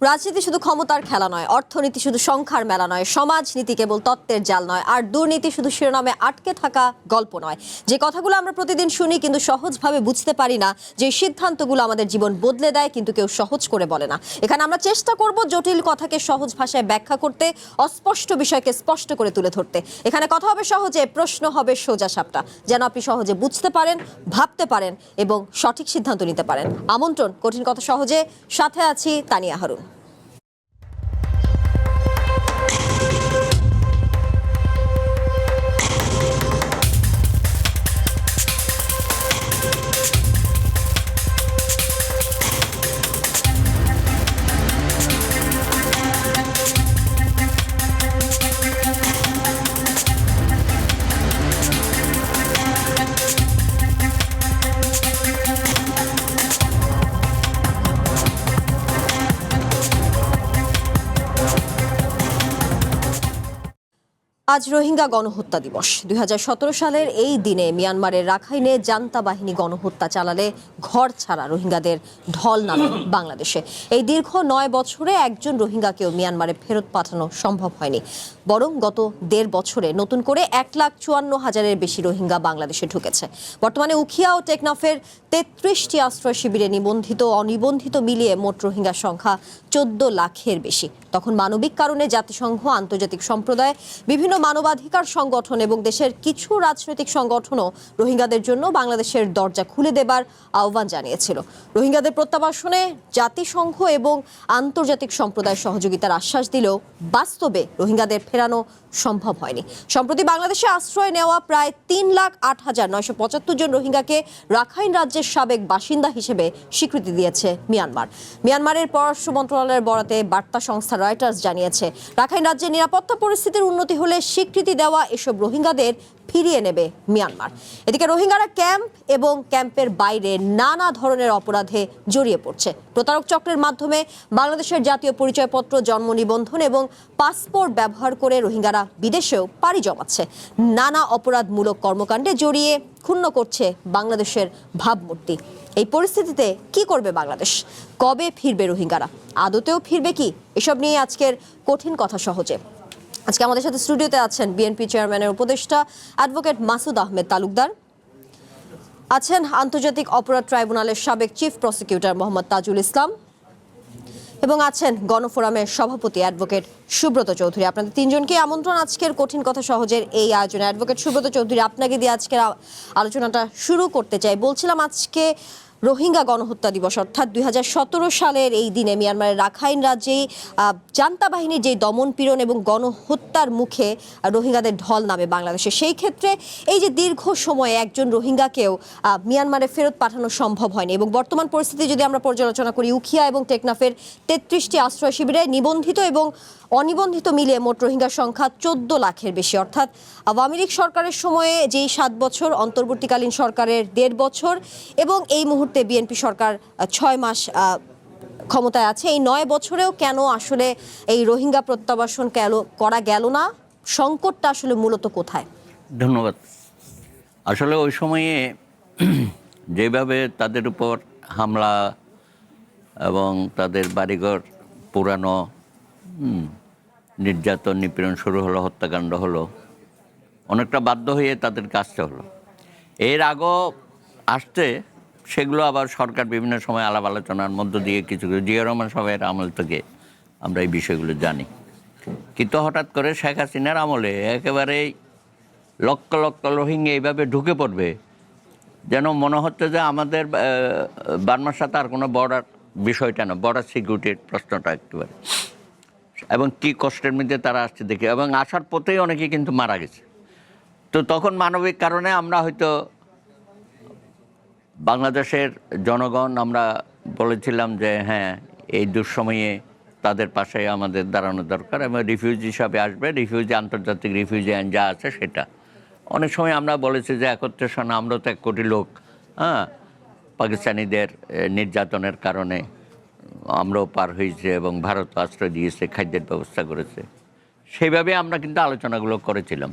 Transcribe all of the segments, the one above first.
রাজনীতি শুধু ক্ষমতার খেলা নয়, অর্থনীতি শুধু সংখ্যার মেলা নয়, সমাজনীতি কেবল তত্ত্বের জাল নয়, আর দুর্নীতি শুধু শিরোনামে আটকে থাকা গল্প নয়। যে কথাগুলো আমরা প্রতিদিন শুনি কিন্তু সহজভাবে বুঝতে পারি না, যে সিদ্ধান্তগুলো আমাদের জীবন বদলে দেয় কিন্তু কেউ সহজ করে বলে না। এখানে আমরা চেষ্টা করব জটিল কথাকে সহজ ভাষায় ব্যাখ্যা করতে, অস্পষ্ট বিষয়কে স্পষ্ট করে তুলে ধরতে। এখানে কথা হবে সহজে, প্রশ্ন হবে সোজা সাপটা, যেন আপনি সহজে বুঝতে পারেন, ভাবতে পারেন এবং সঠিক সিদ্ধান্ত নিতে পারেন। আমন্ত্রণ কঠিন কথা সহজে, সাথে আছি তানিয়া হারুন। আজ রোহিঙ্গা গণহত্যা দিবস। 2017 সালের এই দিনে মিয়ানমারের রাখাইনে জান্তা বাহিনী গণহত্যা চালালে ঘর ছাড়া রোহিঙ্গাদের ঢল নামে বাংলাদেশে। এই দীর্ঘ 9 বছরে একজন রোহিঙ্গাকেও মিয়ানমারে ফেরত পাঠানো সম্ভব হয়নি, বরং গত 1.5 বছরে নতুন করে 1,54,000-এর বেশি রোহিঙ্গা বাংলাদেশে ঢুকেছে। বর্তমানে উখিয়া ও টেকনাফের 33টি আশ্রয় শিবিরে নিবন্ধিত ও অনিবন্ধিত মিলিয়ে মোট রোহিঙ্গা সংখ্যা 14 লাখের বেশি। তখন মানবিক কারণে জাতিসংঘ, আন্তর্জাতিক সম্প্রদায়, বিভিন্ন মানবাধিকার সংগঠন এবং দেশের কিছু রাজনৈতিক সংগঠনও রোহিঙ্গাদের জন্য বাংলাদেশের দরজা খুলে দেবার আহ্বান জানিয়েছিল। রোহিঙ্গাদের প্রত্যাবাসনে জাতিসংঘ এবং আন্তর্জাতিক সম্প্রদায় সহযোগিতার আশ্বাস দিলেও বাস্তবে রোহিঙ্গাদের ফেরানো সম্ভব হয়নি। সম্প্রতি বাংলাদেশে আশ্রয় নেওয়া প্রায় 3,08,975 জন রোহিঙ্গাকে রাখাইন রাজ্যের সাবেক বাসিন্দা হিসেবে স্বীকৃতি দিয়েছে মিয়ানমার। মিয়ানমারের পররাষ্ট্র মন্ত্রণালয়ের বরাতে বার্তা সংস্থা রয়টার্স জানিয়েছে, রাখাইন রাজ্যের নিরাপত্তা পরিস্থিতির উন্নতি হলে স্বীকৃতি দেওয়া এসব রোহিঙ্গাদের ফিরিয়ে নেবে মিয়ানমার। এদিকে রোহিঙ্গারা ক্যাম্প এবং ক্যাম্পের বাইরে নানা ধরনের অপরাধে জড়িয়ে পড়ছে। প্রতারক চক্রের মাধ্যমে বাংলাদেশের জাতীয় পরিচয়পত্র, জন্ম নিবন্ধন এবং পাসপোর্ট ব্যবহার করে রোহিঙ্গারা বিদেশেও পাড়ি জমাচ্ছে। নানা অপরাধমূলক কর্মকাণ্ডে জড়িয়ে ক্ষুণ্ণ করছে বাংলাদেশের ভাবমূর্তি। এই পরিস্থিতিতে কি করবে বাংলাদেশ? কবে ফিরবে রোহিঙ্গারা? আদতেও ফিরবে কি? এসব নিয়ে আজকের কঠিন কথা সহজে। আজকে আমাদের সাথে স্টুডিওতে আছেন বিএনপি চেয়ারম্যানের উপদেষ্টা অ্যাডভোকেট মাসুদ আহমেদ তালুকদার, আছেন আন্তর্জাতিক অপরাধ ট্রাইব্যুনালের সাবেক চিফ প্রসিকিউটর মোহাম্মদ তাজুল ইসলাম এবং আছেন গণফোরামের সভাপতি অ্যাডভোকেট সুব্রত চৌধুরী। আপনাদের তিনজনকে আমন্ত্রণ আজকের কঠিন কথা সহজের এই আয়োজনে। অ্যাডভোকেট সুব্রত চৌধুরী, আপনাকে দিয়ে আজকের আলোচনাটা শুরু করতে চাই। বলছিলাম, আজকে রোহিঙ্গা গণহত্যা দিবস, অর্থাৎ 2017 সালের এই দিনে মিয়ানমারের রাখাইন রাজ্যেই জান্তা বাহিনীর যে দমন পীড়ন এবং গণহত্যার মুখে রোহিঙ্গাদের ঢল নামে বাংলাদেশে। সেই ক্ষেত্রে এই যে দীর্ঘ সময়ে একজন রোহিঙ্গাকেও মিয়ানমারে ফেরত পাঠানো সম্ভব হয়নি এবং বর্তমান পরিস্থিতি যদি আমরা পর্যালোচনা করি, উখিয়া এবং টেকনাফের 33টি আশ্রয় শিবিরে নিবন্ধিত এবং অনিবন্ধিত মিলিয়ে মোট রোহিঙ্গা সংখ্যা 14 লাখের বেশি। অর্থাৎ আওয়ামী লীগ সরকারের সময়ে যেই 7 বছর, অন্তর্বর্তীকালীন সরকারের 1.5 বছর এবং এই মুহূর্তে বিএনপি সরকার 6 মাস ক্ষমতায় আছে, এই 9 বছরেও কেন আসলে এই রোহিঙ্গা প্রত্যাবাসন করা গেল না? সংকটটা আসলে মূলত কোথায়? ধন্যবাদ। আসলে ওই সময়ে যেভাবে তাদের উপর হামলা এবং তাদের বাড়িঘর পুরানো, নির্যাতন নিপীড়ন শুরু হলো, হত্যাকাণ্ড হলো, অনেকটা বাধ্য হয়ে তাদের কাজটা হলো। এর আগেও আসতে সেগুলো আবার সরকার বিভিন্ন সময় আলাপ আলোচনার মধ্য দিয়ে কিছু জিয়া রহমান সাহেবের আমল থেকে আমরা এই বিষয়গুলো জানি। কিন্তু হঠাৎ করে শেখ হাসিনার আমলে একেবারেই লক্ষ লক্ষ রোহিঙ্গা এইভাবে ঢুকে পড়বে, যেন মনে হচ্ছে যে আমাদের বার্মার সাথে আর কোনো বর্ডার বিষয়টা না, বর্ডার সিকিউরিটির প্রশ্নটা একেবারে, এবং কি কষ্টের মধ্যে তারা আসছে দেখে, এবং আসার পথেই অনেকে কিন্তু মারা গেছে। তো তখন মানবিক কারণে আমরা হয়তো বাংলাদেশের জনগণ আমরা বলেছিলাম যে হ্যাঁ, এই দুঃসময়ে তাদের পাশে আমাদের দাঁড়ানো দরকার এবং রিফিউজি হিসাবে আসবে, রিফিউজি, আন্তর্জাতিক রিফিউজি আইন যা আছে সেটা। অনেক সময় আমরা বলেছি যে 71 সনে আমরা তো 1 কোটি লোক, পাকিস্তানিদের নির্যাতনের কারণে আমরাও পার হয়েছে এবং ভারত আশ্রয় দিয়েছে, খাদ্যের ব্যবস্থা করেছে। সেইভাবে আমরা কিন্তু আলোচনাগুলো করেছিলাম।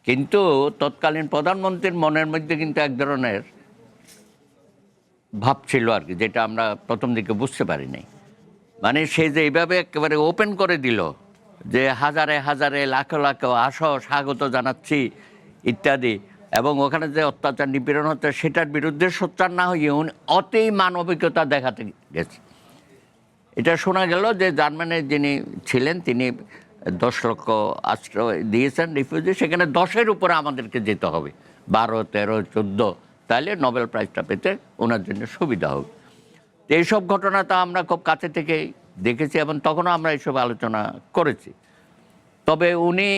কিন্তু তৎকালীন প্রধানমন্ত্রীর মনের মধ্যে কিন্তু এক ধরনের ভাব ছিল আর কি, যেটা আমরা প্রথম দিকে বুঝতে পারি নাই। মানে সে যে এইভাবে একেবারে ওপেন করে দিল যে হাজারে হাজারে লাখো লাখো আসো, স্বাগত জানাচ্ছি ইত্যাদি, এবং ওখানে যে অত্যাচার নিপীড়ন হচ্ছে সেটার বিরুদ্ধে সোচ্চার না হয়ে উনি অতি মানবিকতা দেখাতে গেছে। এটা শোনা গেল যে জার্মানির যিনি ছিলেন তিনি 10 লক্ষ আশ্রয় দিয়েছেন রিফিউজি, সেখানে 10-এর উপরে আমাদেরকে যেতে হবে, 12, 13, 14, তাহলে নোবেল প্রাইজটা পেতে ওনার জন্য সুবিধা হবে। তো এইসব ঘটনা তো আমরা খুব কাছে থেকে দেখেছি এবং তখনও আমরা এইসব আলোচনা করেছি। তবে উনি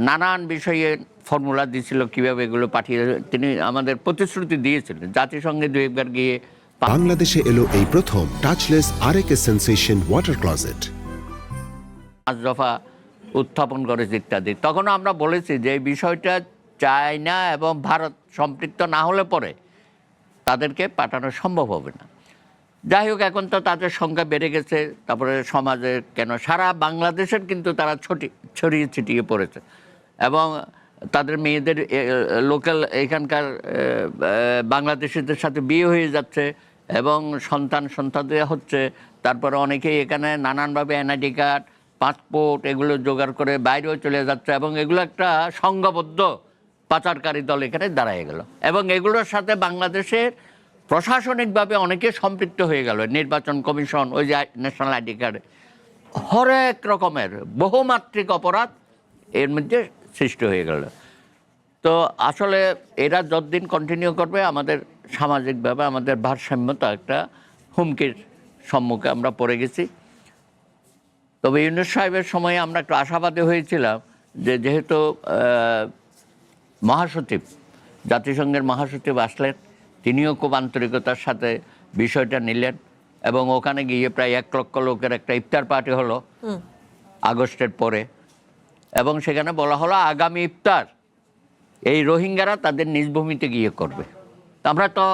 নানান বিষয়ে ফর্মুলা দিয়েছিল কীভাবে এগুলো পাঠিয়ে, তিনি আমাদের প্রতিশ্রুতি দিয়েছিলেন জাতিসংঘে 2-1 গিয়ে বাংলাদেশে এলো এই প্রথম touchless RAK sensation water closet, 5 দফা উত্থাপন করেছে ইত্যাদি। তখনও আমরা বলেছি যে এই বিষয়টা চায়না এবং ভারত সম্পৃক্ত না হলে পরে তাদেরকে পাঠানো সম্ভব হবে না। যাই হোক, এখন তো তাদের সংখ্যা বেড়ে গেছে, তারপরে সমাজে কেন সারা বাংলাদেশের কিন্তু তারা ছড়িয়ে ছিটিয়ে পড়েছে এবং তাদের মেয়েদের লোকাল এখানকার বাংলাদেশিদের সাথে বিয়ে হয়ে যাচ্ছে এবং সন্তানদের হচ্ছে। তারপরে অনেকেই এখানে নানানভাবে এনআইডি কার্ড, পাসপোর্ট এগুলো জোগাড় করে বাইরেও চলে যাচ্ছে এবং এগুলো একটা সংঘবদ্ধ পাচারকারী দল এখানে দাঁড়ায় গেল এবং এগুলোর সাথে বাংলাদেশের প্রশাসনিকভাবে অনেকে সম্পৃক্ত হয়ে গেল। নির্বাচন কমিশন, ওই যে ন্যাশনাল আইডি কার্ডে হরেক রকমের বহুমাত্রিক অপরাধ এর মধ্যে সৃষ্টি হয়ে গেল। তো আসলে এরা যতদিন কন্টিনিউ করবে আমাদের সামাজিকভাবে আমাদের ভারসাম্যতা একটা হুমকির সম্মুখে আমরা পড়ে গেছি। তবে ইউনূস সাহেবের সময়ে আমরা একটু আশাবাদী হয়েছিলাম যে যেহেতু মহাসচিব, জাতিসংঘের মহাসচিব আসলেন, তিনিও খুব আন্তরিকতার সাথে বিষয়টা নিলেন এবং ওখানে গিয়ে প্রায় 1 লক্ষ লোকের একটা ইফতার পার্টি হলো আগস্টের পরে এবং সেখানে বলা হলো আগামী ইফতার এই রোহিঙ্গারা তাদের নিজ ভূমিতে গিয়ে করবে। আমরা তো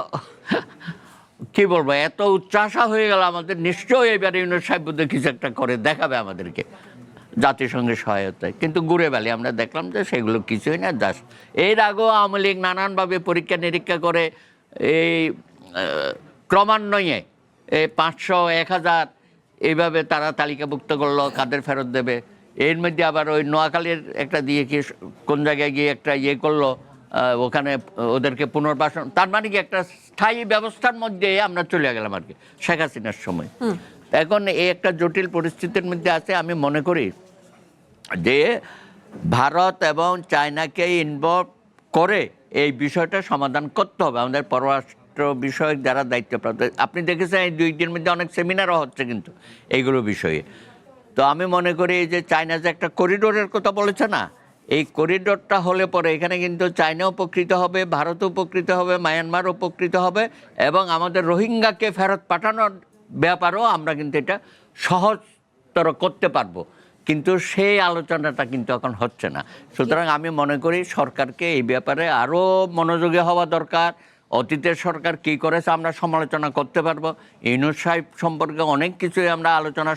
কি বলবো, এত উচ্চাসা হয়ে গেল আমাদের, নিশ্চয়ই এবার ইউনূস সাহেব কিছু একটা করে দেখাবে আমাদেরকে জাতিসংঘের সহায়তায়। কিন্তু ঘুরে বেলে আমরা দেখলাম যে সেগুলো কিছুই না। এর আগেও আওয়ামী লীগ নানানভাবে পরীক্ষা নিরীক্ষা করে এই ক্রমান্বয়ে 500, 1000 এইভাবে তারা তালিকাভুক্ত করলো কাদের ফেরত দেবে। এর মধ্যে আবার ওই নোয়াখালীর একটা দিয়ে কি কোন জায়গায় গিয়ে একটা ইয়ে করলো, ওখানে ওদেরকে পুনর্বাসন, তার মানে কি একটা স্থায়ী ব্যবস্থার মধ্যে আমরা চলে গেলাম আর কি শেখ হাসিনার সময়। এখন এই একটা জটিল পরিস্থিতির মধ্যে আছে। আমি মনে করি যে ভারত এবং চায়নাকে ইনভলভ করে এই বিষয়টা সমাধান করতে হবে। আমাদের পররাষ্ট্র বিষয়ক যারা দায়িত্বপ্রাপ্ত, আপনি দেখেছেন এই 2 দিনের মধ্যে অনেক সেমিনারও হচ্ছে কিন্তু এইগুলো বিষয়ে। তো আমি মনে করি যে চায়না যে একটা করিডোরের কথা বলেছে না, এই করিডোরটা হলে পরে এখানে কিন্তু চায়না উপকৃত হবে, ভারত উপকৃত হবে, মায়ানমার উপকৃত হবে এবং আমাদের রোহিঙ্গাকে ফেরত পাঠানোর ব্যাপারেও আমরা কিন্তু এটা সহজতর করতে পারবো। কিন্তু সেই আলোচনাটা কিন্তু এখন হচ্ছে না। সুতরাং আমি মনে করি সরকারকে এই ব্যাপারে আরও মনোযোগী হওয়া দরকার। অতীতের সরকার কী করেছে আমরা সমালোচনা করতে পারবো, ইউনূস সাহেব সম্পর্কে অনেক কিছুই আমরা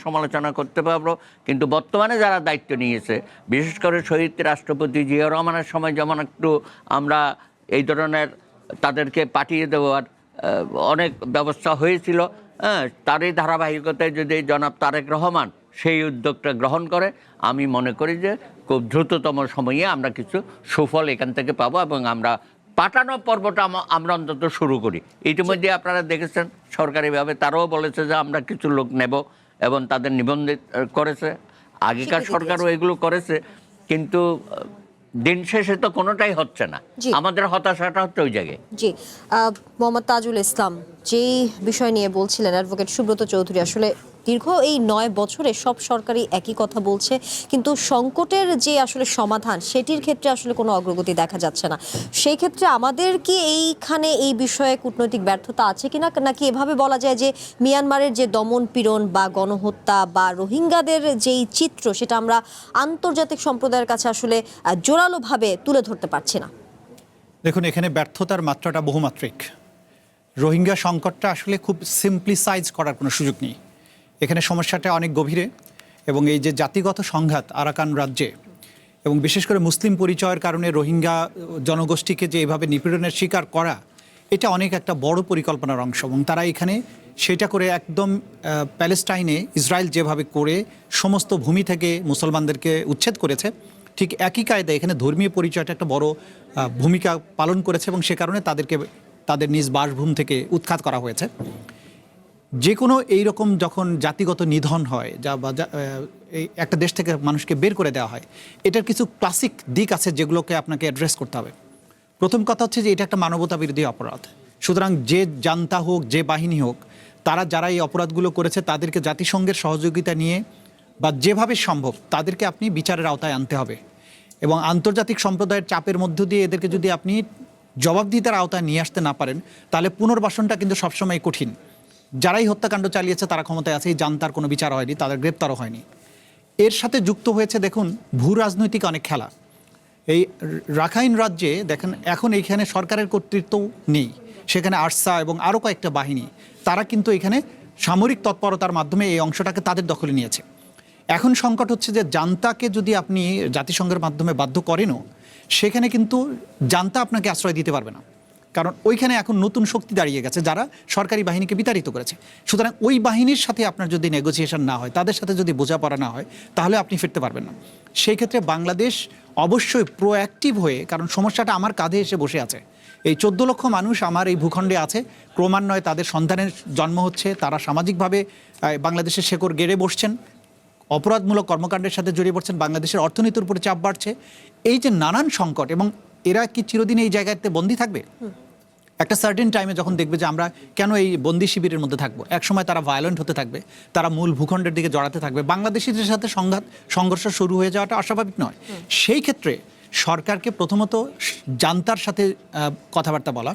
সমালোচনা করতে পারবো, কিন্তু বর্তমানে যারা দায়িত্ব নিয়েছে, বিশেষ করে শহীদ রাষ্ট্রপতি জিয়া রহমানের সময় যেমন একটু আমরা এই ধরনের তাদেরকে পাঠিয়ে দেওয়ার অনেক ব্যবস্থা হয়েছিল, তারই ধারাবাহিকতায় যদি জনাব তারেক রহমান সেই উদ্যোগটা গ্রহণ করে, আমি মনে করি যে খুব দ্রুততম সময়ে আমরা কিছু সুফল এখান থেকে পাবো এবং আমরা পাঠানোর পর্বটা আমরা অন্তত শুরু করি। ইতিমধ্যে আপনারা দেখেছেন সরকারিভাবে তারাও বলেছে যে আমরা কিছু লোক নেব এবং তাদের নিবন্ধিত করেছে। আগেকার সরকারও এগুলো করেছে, কিন্তু দিন শেষে তো কোনোটাই হচ্ছে না। আমাদের হতাশাটা হচ্ছে ওই জায়গায়। জি, মোহাম্মদ তাজুল ইসলাম যেই বিষয় নিয়ে বলছিলেন, অ্যাডভোকেট সুব্রত চৌধুরী, আসলে দীর্ঘ এই 9 বছরে সব সরকারই একই কথা বলছে, কিন্তু সংকটের যে আসলে সমাধান সেটির ক্ষেত্রে আসলে কোনো অগ্রগতি দেখা যাচ্ছে না। সেই ক্ষেত্রে আমাদের কি এইখানে এই বিষয়ে কূটনৈতিক ব্যর্থতা আছে কিনা, নাকি এভাবে বলা যায় যে মিয়ানমারের যে দমন পীড়ন বা গণহত্যা বা রোহিঙ্গাদের যেই চিত্র সেটা আমরা আন্তর্জাতিক সম্প্রদায়ের কাছে আসলে জোরালোভাবে তুলে ধরতে পারছি না? দেখুন, এখানে ব্যর্থতার মাত্রাটা বহুমাত্রিক। রোহিঙ্গা সংকটটা আসলে খুব সিম্পলিসাইজ করার কোনো সুযোগ নেই। এখানে সমস্যাটা অনেক গভীরে এবং এই যে জাতিগত সংঘাত আরাকান রাজ্যে এবং বিশেষ করে মুসলিম পরিচয়ের কারণে রোহিঙ্গা জনগোষ্ঠীকে যে এভাবে নিপীড়নের শিকার করা, এটা অনেক একটা বড় পরিকল্পনার অংশ এবং তারা এখানে সেটা করে একদম প্যালেস্টাইনে ইসরায়েল যেভাবে করে সমস্ত ভূমি থেকে মুসলমানদেরকে উচ্ছেদ করেছে, ঠিক একই কায়দায় এখানে ধর্মীয় পরিচয়টা একটা বড় ভূমিকা পালন করেছে এবং সে কারণে তাদেরকে তাদের নিজ বাসভূমি থেকে উৎখাত করা হয়েছে। যে কোনো এইরকম যখন জাতিগত নিধন হয় এই একটা দেশ থেকে মানুষকে বের করে দেওয়া হয়, এটার কিছু ক্লাসিক দিক আছে যেগুলোকে আপনাকে অ্যাড্রেস করতে হবে। প্রথম কথা হচ্ছে যে এটা একটা মানবতা বিরোধী অপরাধ। সুতরাং যে জান্তা হোক, যে বাহিনী হোক, তারা যারা এই অপরাধগুলো করেছে তাদেরকে জাতিসংঘের সহযোগিতা নিয়ে বা যেভাবে সম্ভব তাদেরকে আপনি বিচারের আওতায় আনতে হবে এবং আন্তর্জাতিক সম্প্রদায়ের চাপের মধ্য দিয়ে এদেরকে যদি আপনি জবাবদিহিতার আওতায় নিয়ে আসতে না পারেন, তাহলে পুনর্বাসনটা কিন্তু সবসময় কঠিন। যারাই হত্যাকাণ্ড চালিয়েছে তারা ক্ষমতায় আছে, এই জান্তার কোনো বিচার হয়নি, তাদের গ্রেপ্তারও হয়নি। এর সাথে যুক্ত হয়েছে দেখুন ভূ রাজনৈতিক অনেক খেলা। এই রাখাইন রাজ্যে দেখেন এখন এইখানে সরকারের কর্তৃত্ব নেই, সেখানে আরসা এবং আরও কয়েকটা বাহিনী তারা কিন্তু এখানে সামরিক তৎপরতার মাধ্যমে এই অংশটাকে তাদের দখলে নিয়েছে। এখন সংকট হচ্ছে যে জান্তাকে যদি আপনি জাতিসংঘের মাধ্যমে বাধ্য করেনও, সেখানে কিন্তু জান্তা আপনাকে আশ্রয় দিতে পারবে না, কারণ ওইখানে এখন নতুন শক্তি দাঁড়িয়ে গেছে যারা সরকারি বাহিনীকে বিতাড়িত করেছে। সুতরাং ওই বাহিনীর সাথে আপনার যদি নেগোসিয়েশন না হয়, তাদের সাথে যদি বোঝাপড়া না হয়, তাহলে আপনি ফিরতে পারবেন না। সেই ক্ষেত্রে বাংলাদেশ অবশ্যই প্রোঅ্যাক্টিভ হয়ে, কারণ সমস্যাটা আমার কাঁধে এসে বসে আছে, এই 14 লক্ষ মানুষ আমার এই ভূখণ্ডে আছে, ক্রমান্বয়ে তাদের সন্তানের জন্ম হচ্ছে, তারা সামাজিকভাবে বাংলাদেশের শেকড় গেড়ে বসছেন, অপরাধমূলক কর্মকাণ্ডের সাথে জড়িয়ে পড়ছেন, বাংলাদেশের অর্থনীতির উপরে চাপ বাড়ছে। এই যে নানান সংকট, এবং এরা কি চিরদিন এই জায়গাতে বন্দী থাকবে? একটা সার্টেন টাইমে যখন দেখবে যে আমরা কেন এই বন্দি শিবিরের মধ্যে থাকবো, একসময় তারা ভায়োলেন্ট হতে থাকবে, তারা মূল ভূখণ্ডের দিকে জড়াতে থাকবে, বাংলাদেশিদের সাথে সংঘর্ষ শুরু হয়ে যাওয়াটা অস্বাভাবিক নয়। সেই ক্ষেত্রে সরকারকে প্রথমত জান্তার সাথে কথাবার্তা বলা,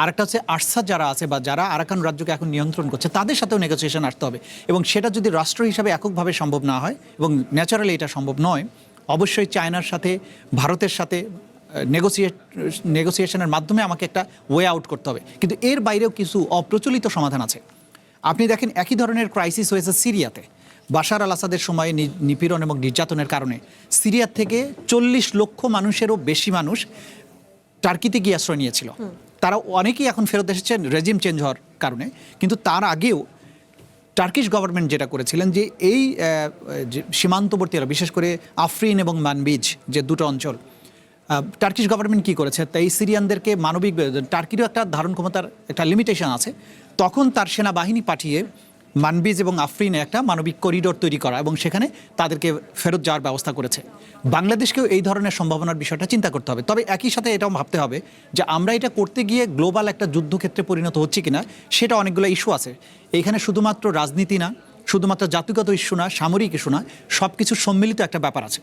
আরেকটা হচ্ছে আরসা যারা আছে বা যারা আরাকান রাজ্যকে এখন নিয়ন্ত্রণ করছে তাদের সাথেও নেগোসিয়েশন আসতে হবে, এবং সেটা যদি রাষ্ট্র হিসাবে এককভাবে সম্ভব না হয়, এবং ন্যাচারালি এটা সম্ভব নয়, অবশ্যই চায়নার সাথে, ভারতের সাথে নেগোসিয়েশনের মাধ্যমে আমাকে একটা ওয়ে আউট করতে হবে। কিন্তু এর বাইরেও কিছু অপ্রচলিত সমাধান আছে। আপনি দেখেন একই ধরনের ক্রাইসিস হয়েছে সিরিয়াতে। বাশার আল আসাদের সময়ে নিপীড়ন এবং নির্যাতনের কারণে সিরিয়া থেকে 40 লক্ষ মানুষেরও বেশি মানুষ টার্কিতে গিয়ে আশ্রয় নিয়েছিল। তারা অনেকেই এখন ফেরত এসেছেন রেজিম চেঞ্জ হওয়ার কারণে, কিন্তু তার আগেও টার্কিশ গভর্নমেন্ট যেটা করেছিলেন যে এই সীমান্তবর্তী এলাকা, বিশেষ করে আফরিন এবং মানবিজ যে দুটো অঞ্চল, টার্কিশ গভর্নমেন্ট কী করেছে, তাই সিরিয়ানদেরকে মানবিক, টার্কিরও একটা ধারণ ক্ষমতার একটা লিমিটেশন আছে, তখন তার সেনাবাহিনী পাঠিয়ে মানবিজ এবং আফরিনে একটা মানবিক করিডোর তৈরি করা এবং সেখানে তাদেরকে ফেরত যাওয়ার ব্যবস্থা করেছে। বাংলাদেশকেও এই ধরনের সম্ভাবনার বিষয়টা চিন্তা করতে হবে। তবে একই সাথে এটাও ভাবতে হবে যে আমরা এটা করতে গিয়ে গ্লোবাল একটা যুদ্ধক্ষেত্রে পরিণত হচ্ছে কিনা, সেটা অনেকগুলো ইস্যু আছে। এইখানে শুধুমাত্র রাজনীতি না, শুধুমাত্র জাতিগত ইস্যু না, সামরিক ইস্যু না, সব কিছুর সম্মিলিত একটা ব্যাপার আছে।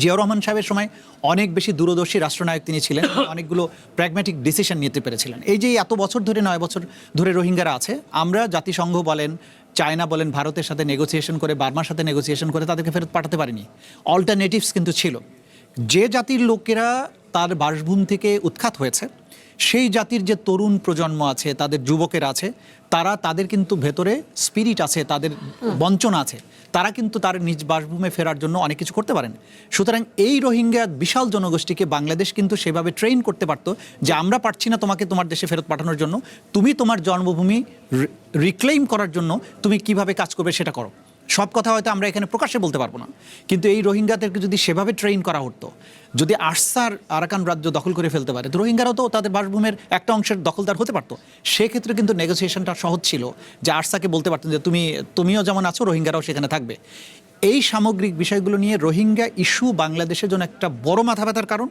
জিয়াউর রহমান সাহেবের সময় অনেক বেশি দূরদর্শী রাষ্ট্রনায়ক তিনি ছিলেন, অনেকগুলো প্র্যাগম্যাটিক ডিসিশন নিতে পেরেছিলেন। এই যে এত বছর ধরে, 9 বছর ধরে রোহিঙ্গারা আছে, আমরা জাতিসংঘ বলেন, চায়না বলেন, ভারতের সাথে নেগোসিয়েশন করে, বার্মার সাথে নেগোসিয়েশন করে তাদেরকে ফেরত পাঠাতে পারেনি। অল্টারনেটিভস কিন্তু ছিল। যে জাতির লোকেরা তার বাসভূমি থেকে উৎখাত হয়েছে, সেই জাতির যে তরুণ প্রজন্ম আছে, তাদের যুবকেরা আছে, তাদের কিন্তু ভেতরে স্পিরিট আছে, তাদের বঞ্চনা আছে, তারা কিন্তু তার নিজ বাসভূমে ফেরার জন্য অনেক কিছু করতে পারেন। সুতরাং এই রোহিঙ্গা বিশাল জনগোষ্ঠীকে বাংলাদেশ কিন্তু সেভাবে ট্রেন করতে পারতো যে আমরা পারছি না তোমাকে তোমার দেশে ফেরত পাঠানোর জন্য, তুমি তোমার জন্মভূমি রিক্লেইম করার জন্য তুমি কিভাবে কাজ করবে সেটা করো। সব কথা হয়তো আমরা এখানে প্রকাশ্যে বলতে পারবো না, কিন্তু এই রোহিঙ্গাদেরকে যদি সেভাবে ট্রেন করা হতো, যদি আরসার আরাকান রাজ্য দখল করে ফেলতে পারে, তো রোহিঙ্গারাও তো তাদের বাসভূমির একটা অংশের দখলদার হতে পারতো। সেক্ষেত্রে কিন্তু নেগোসিয়েশনটা সহজ ছিল, যে আরসাকে বলতে পারতেন যে তুমিও যেমন আছো, রোহিঙ্গারাও সেখানে থাকবে। এই সামগ্রিক বিষয়গুলো নিয়ে রোহিঙ্গা ইস্যু বাংলাদেশের জন্য একটা বড় মাথা ব্যথার কারণ।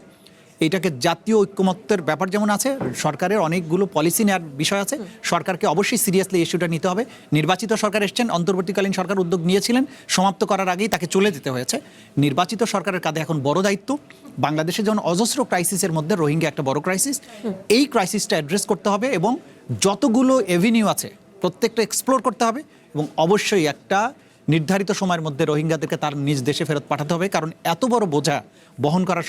এটাকে জাতীয় ঐক্যমত্যের ব্যাপার যেমন আছে, সরকারের অনেকগুলো পলিসি নেওয়ার বিষয় আছে, সরকারকে অবশ্যই সিরিয়াসলি ইস্যুটা নিতে হবে। নির্বাচিত সরকার এসছেন, অন্তর্বর্তীকালীন সরকার উদ্যোগ নিয়েছিলেন, সমাপ্ত করার আগেই তাকে চলে যেতে হয়েছে। নির্বাচিত সরকারের কাঁধে এখন বড় দায়িত্ব। বাংলাদেশে যেমন অজস্র ক্রাইসিসের মধ্যে রোহিঙ্গা একটা বড় ক্রাইসিস, এই ক্রাইসিসটা অ্যাড্রেস করতে হবে এবং যতগুলো এভিনিউ আছে প্রত্যেকটা এক্সপ্লোর করতে হবে, এবং অবশ্যই একটা নির্ধারিত সময়ের মধ্যে রোহিঙ্গাদেরকে তার নিজ দেশে ফেরত পাঠাতে হবে, কারণ এত বড় বোঝা বহন করার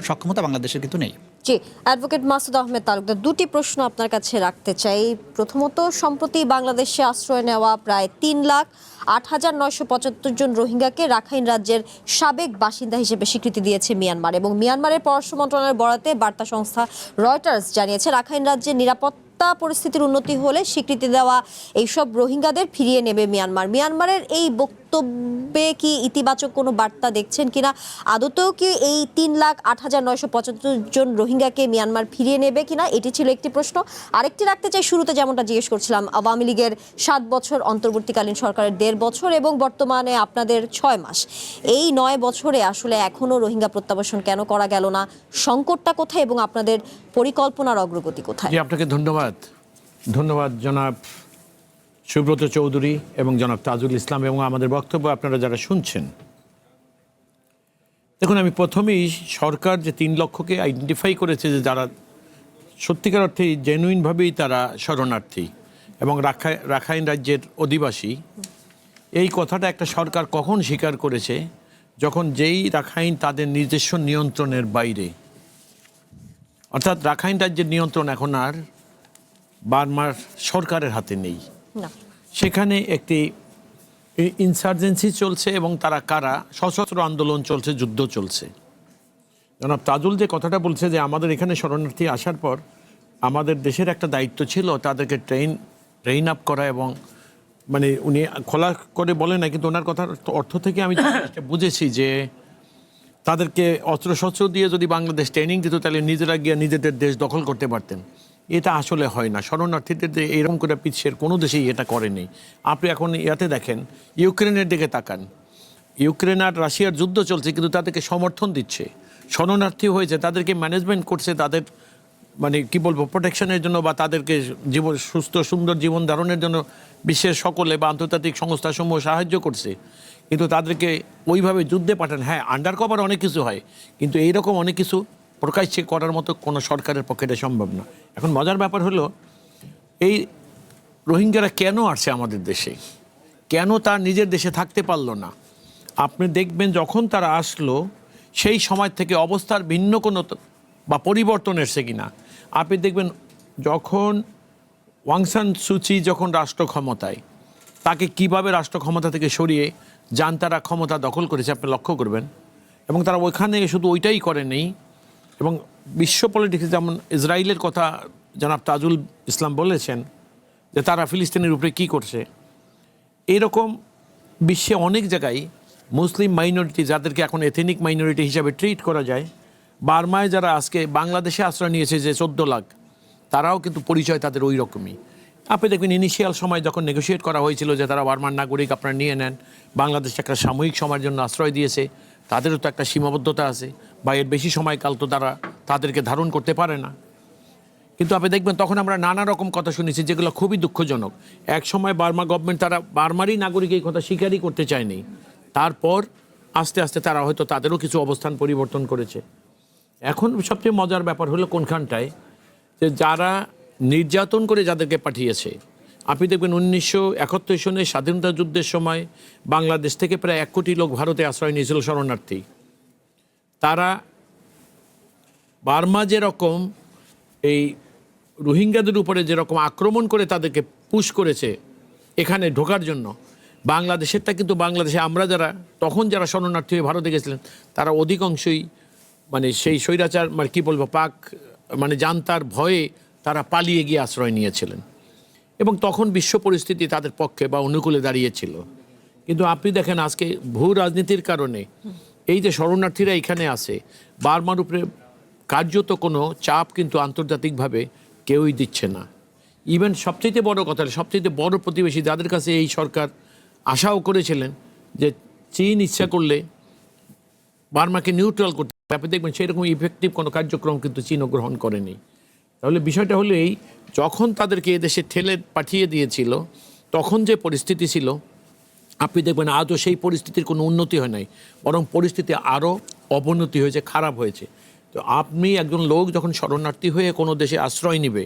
সক্ষমতা বাংলাদেশের কিন্তু নেই। জি, অ্যাডভোকেট মাসুদ আহমেদ তালুকদার, দুটি প্রশ্ন আপনার কাছে রাখতে চাই। প্রথমত, সম্প্রতি বাংলাদেশে আশ্রয় নেওয়া প্রায় 3,08,975 জন রোহিঙ্গাকে রাখাইন রাজ্যের সাবেক বাসিন্দা হিসেবে স্বীকৃতি দিয়েছে মিয়ানমার, এবং মিয়ানমারের পররাষ্ট্র মন্ত্রণালয়ের বরাতে বার্তা সংস্থা রয়টার্স জানিয়েছে রাখাইন রাজ্যের নিরাপত্তা নিরাপত্তা পরিস্থিতির উন্নতি হলে স্বীকৃতি দেওয়া এইসব রোহিঙ্গাদের ফিরিয়ে নেবে মিয়ানমার। মিয়ানমারের এই বক্তব্যে কি ইতিবাচক কোনো বার্তা দেখছেন কিনা? আদতেও কি এই 3,08,975 জন রোহিঙ্গাকে মিয়ানমার ফিরিয়ে নেবে কিনা, এটি ছিল একটি প্রশ্ন। আরেকটি রাখতে চাই, শুরুতে যেমনটা জিজ্ঞেস করছিলাম, আওয়ামী লীগের 7 বছর, অন্তর্বর্তীকালীন সরকারের 1.5 বছর এবং বর্তমানে আপনাদের 6 মাস, এই 9 বছরে আসলে এখনো রোহিঙ্গা প্রত্যাবাসন কেন করা গেল না? সংকটটা কোথায় এবং আপনাদের পরিকল্পনার অগ্রগতি কোথায়? জি, আপনাকে ধন্যবাদ জনাব সুব্রত চৌধুরী এবং জনাব তাজুল ইসলাম এবং আমাদের বক্তব্য আপনারা যারা শুনছেন। দেখুন, আমি প্রথমেই সরকার যে 3 লক্ষকে আইডেন্টিফাই করেছে যে যারা সত্যিকার অর্থে জেনুইনভাবেই তারা শরণার্থী এবং রাখাইন রাজ্যের অধিবাসী, এই কথাটা একটা সরকার কখন স্বীকার করেছে? যখন যেই রাখাইন তাদের নিজস্ব নিয়ন্ত্রণের বাইরে, অর্থাৎ রাখাইন রাজ্যের নিয়ন্ত্রণ এখন আর বার্মার সরকারের হাতে নেই। সেখানে একটি ইনসার্জেন্সি চলছে এবং তারা কারা, সশস্ত্র আন্দোলন চলছে, যুদ্ধ চলছে। জনাব তাজুল যে কথাটা বলছে যে আমাদের এখানে শরণার্থী আসার পর আমাদের দেশের একটা দায়িত্ব ছিল তাদেরকে ট্রেন আপ করা, এবং মানে উনি খোলা করে বলে না, কিন্তু ওনার কথার অর্থ থেকে আমি বুঝেছি যে তাদেরকে অস্ত্রশস্ত্র দিয়ে যদি বাংলাদেশ ট্রেনিং দিত তাহলে নিজেরা গিয়ে নিজেদের দেশ দখল করতে পারতেন। এটা আসলে হয় না। শরণার্থীদের যে এরকম করে পিছিয়ে কোনো দেশেই এটা করেনি। আপনি এখন ইয়াতে দেখেন, ইউক্রেনের দিকে তাকান, ইউক্রেন আর রাশিয়ার যুদ্ধ চলছে কিন্তু তাদেরকে সমর্থন দিচ্ছে, শরণার্থী হয়েছে, তাদেরকে ম্যানেজমেন্ট করছে, তাদের মানে কি বলবো প্রোটেকশনের জন্য বা তাদেরকে জীবন সুস্থ সুন্দর জীবন ধারণের জন্য বিশ্বের সকলে বা আন্তর্জাতিক সংস্থাসমূহ সাহায্য করছে, কিন্তু তাদেরকে ওইভাবে যুদ্ধে পাঠান। হ্যাঁ, আন্ডার কভার অনেক কিছু হয়, কিন্তু এইরকম অনেক কিছু প্রকাশ্যে করার মতো কোনো সরকারের পক্ষে এটা সম্ভব না। এখন মজার ব্যাপার হলো, এই রোহিঙ্গারা কেন আসছে আমাদের দেশে, কেন তার নিজের দেশে থাকতে পারলো না? আপনি দেখবেন যখন তারা আসলো সেই সময় থেকে অবস্থার ভিন্ন কোনো বা পরিবর্তন এসছে কিনা। আপনি দেখবেন যখন অং সান সুচি যখন রাষ্ট্র ক্ষমতায়, তাকে কিভাবে রাষ্ট্র ক্ষমতা থেকে সরিয়ে জান্তারা ক্ষমতা দখল করেছে আপনি লক্ষ্য করবেন। এবং তারা ওইখানে শুধু ওইটাই করেনি, এবং বিশ্ব পলিটিক্সে যেমন ইসরায়েলের কথা জনাব তাজুল ইসলাম বলেছেন যে তারা ফিলিস্তিনের উপরে কি করছে, এরকম বিশ্বে অনেক জায়গায় মুসলিম মাইনরিটি, যাদেরকে এখন এথনিক মাইনরিটি হিসাবে ট্রিট করা যায়, বার্মায় যারা আজকে বাংলাদেশে আশ্রয় নিয়েছে যে 14 লাখ, তারাও কিন্তু পরিচয় তাদের ওই রকমই। আপনি দেখবেন ইনিশিয়াল সময় যখন নেগোশিয়েট করা হয়েছিল যে তারা বার্মার নাগরিক আপনারা নিয়ে নেন, বাংলাদেশ একটা সাময়িক সময়ের জন্য আশ্রয় দিয়েছে, তাদেরও তো একটা সীমাবদ্ধতা আছে, বা এর বেশি সময়কাল তো তারা তাদেরকে ধারণ করতে পারে না। কিন্তু আপনি দেখবেন তখন আমরা নানা রকম কথা শুনেছি যেগুলো খুবই দুঃখজনক। এক সময় বার্মা গভর্নমেন্ট তারা বার্মারই নাগরিক এই কথা স্বীকারই করতে চায়নি, তারপর আস্তে আস্তে তারা হয়তো তাদেরও কিছু অবস্থান পরিবর্তন করেছে। এখন সবচেয়ে মজার ব্যাপার হলো কোনখানটায় যে যারা নির্যাতন করে যাদেরকে পাঠিয়েছে, আপনি দেখবেন 1971 সনে স্বাধীনতা যুদ্ধের সময় বাংলাদেশ থেকে প্রায় 1 কোটি লোক ভারতে আশ্রয় নিয়েছিল শরণার্থী। তারা বার্মা যেরকম এই রোহিঙ্গাদের উপরে যেরকম আক্রমণ করে তাদেরকে পুশ করেছে এখানে ঢোকার জন্য, বাংলাদেশেরটা কিন্তু বাংলাদেশে আমরা যারা তখন যারা শরণার্থী হয়ে ভারতে গেছিলেন তারা অধিকাংশই মানে সেই স্বৈরাচার মানে কী বলবো পাক মানে জান্তার ভয়ে তারা পালিয়ে গিয়ে আশ্রয় নিয়েছিলেন, এবং তখন বিশ্ব পরিস্থিতি তাদের পক্ষে বা অনুকূলে দাঁড়িয়েছিল। কিন্তু আপনি দেখেন আজকে ভূ রাজনীতির কারণে এই যে শরণার্থীরা এখানে আসে, বার্মার উপরে কার্যত কোনো চাপ কিন্তু আন্তর্জাতিকভাবে কেউই দিচ্ছে না। ইভেন সবচেয়ে বড় কথা, সবচেয়ে বড় প্রতিবেশী যাদের কাছে এই সরকার আশাও করেছিলেন যে চীন ইচ্ছা করলে বার্মাকে নিউট্রাল করতে, আপনি দেখবেন সেরকম ইফেক্টিভ কোনো কার্যক্রম কিন্তু চীনও গ্রহণ করেনি। তাহলে বিষয়টা হলো এই, যখন তাদেরকে এদেশে ঠেলে পাঠিয়ে দিয়েছিল তখন যে পরিস্থিতি ছিল, আপনি দেখবেন আজও সেই পরিস্থিতির কোনো উন্নতি হয় নাই, বরং পরিস্থিতি আরও অবনতি হয়েছে, খারাপ হয়েছে। তো আপনি একজন লোক যখন শরণার্থী হয়ে কোনো দেশে আশ্রয় নেবে,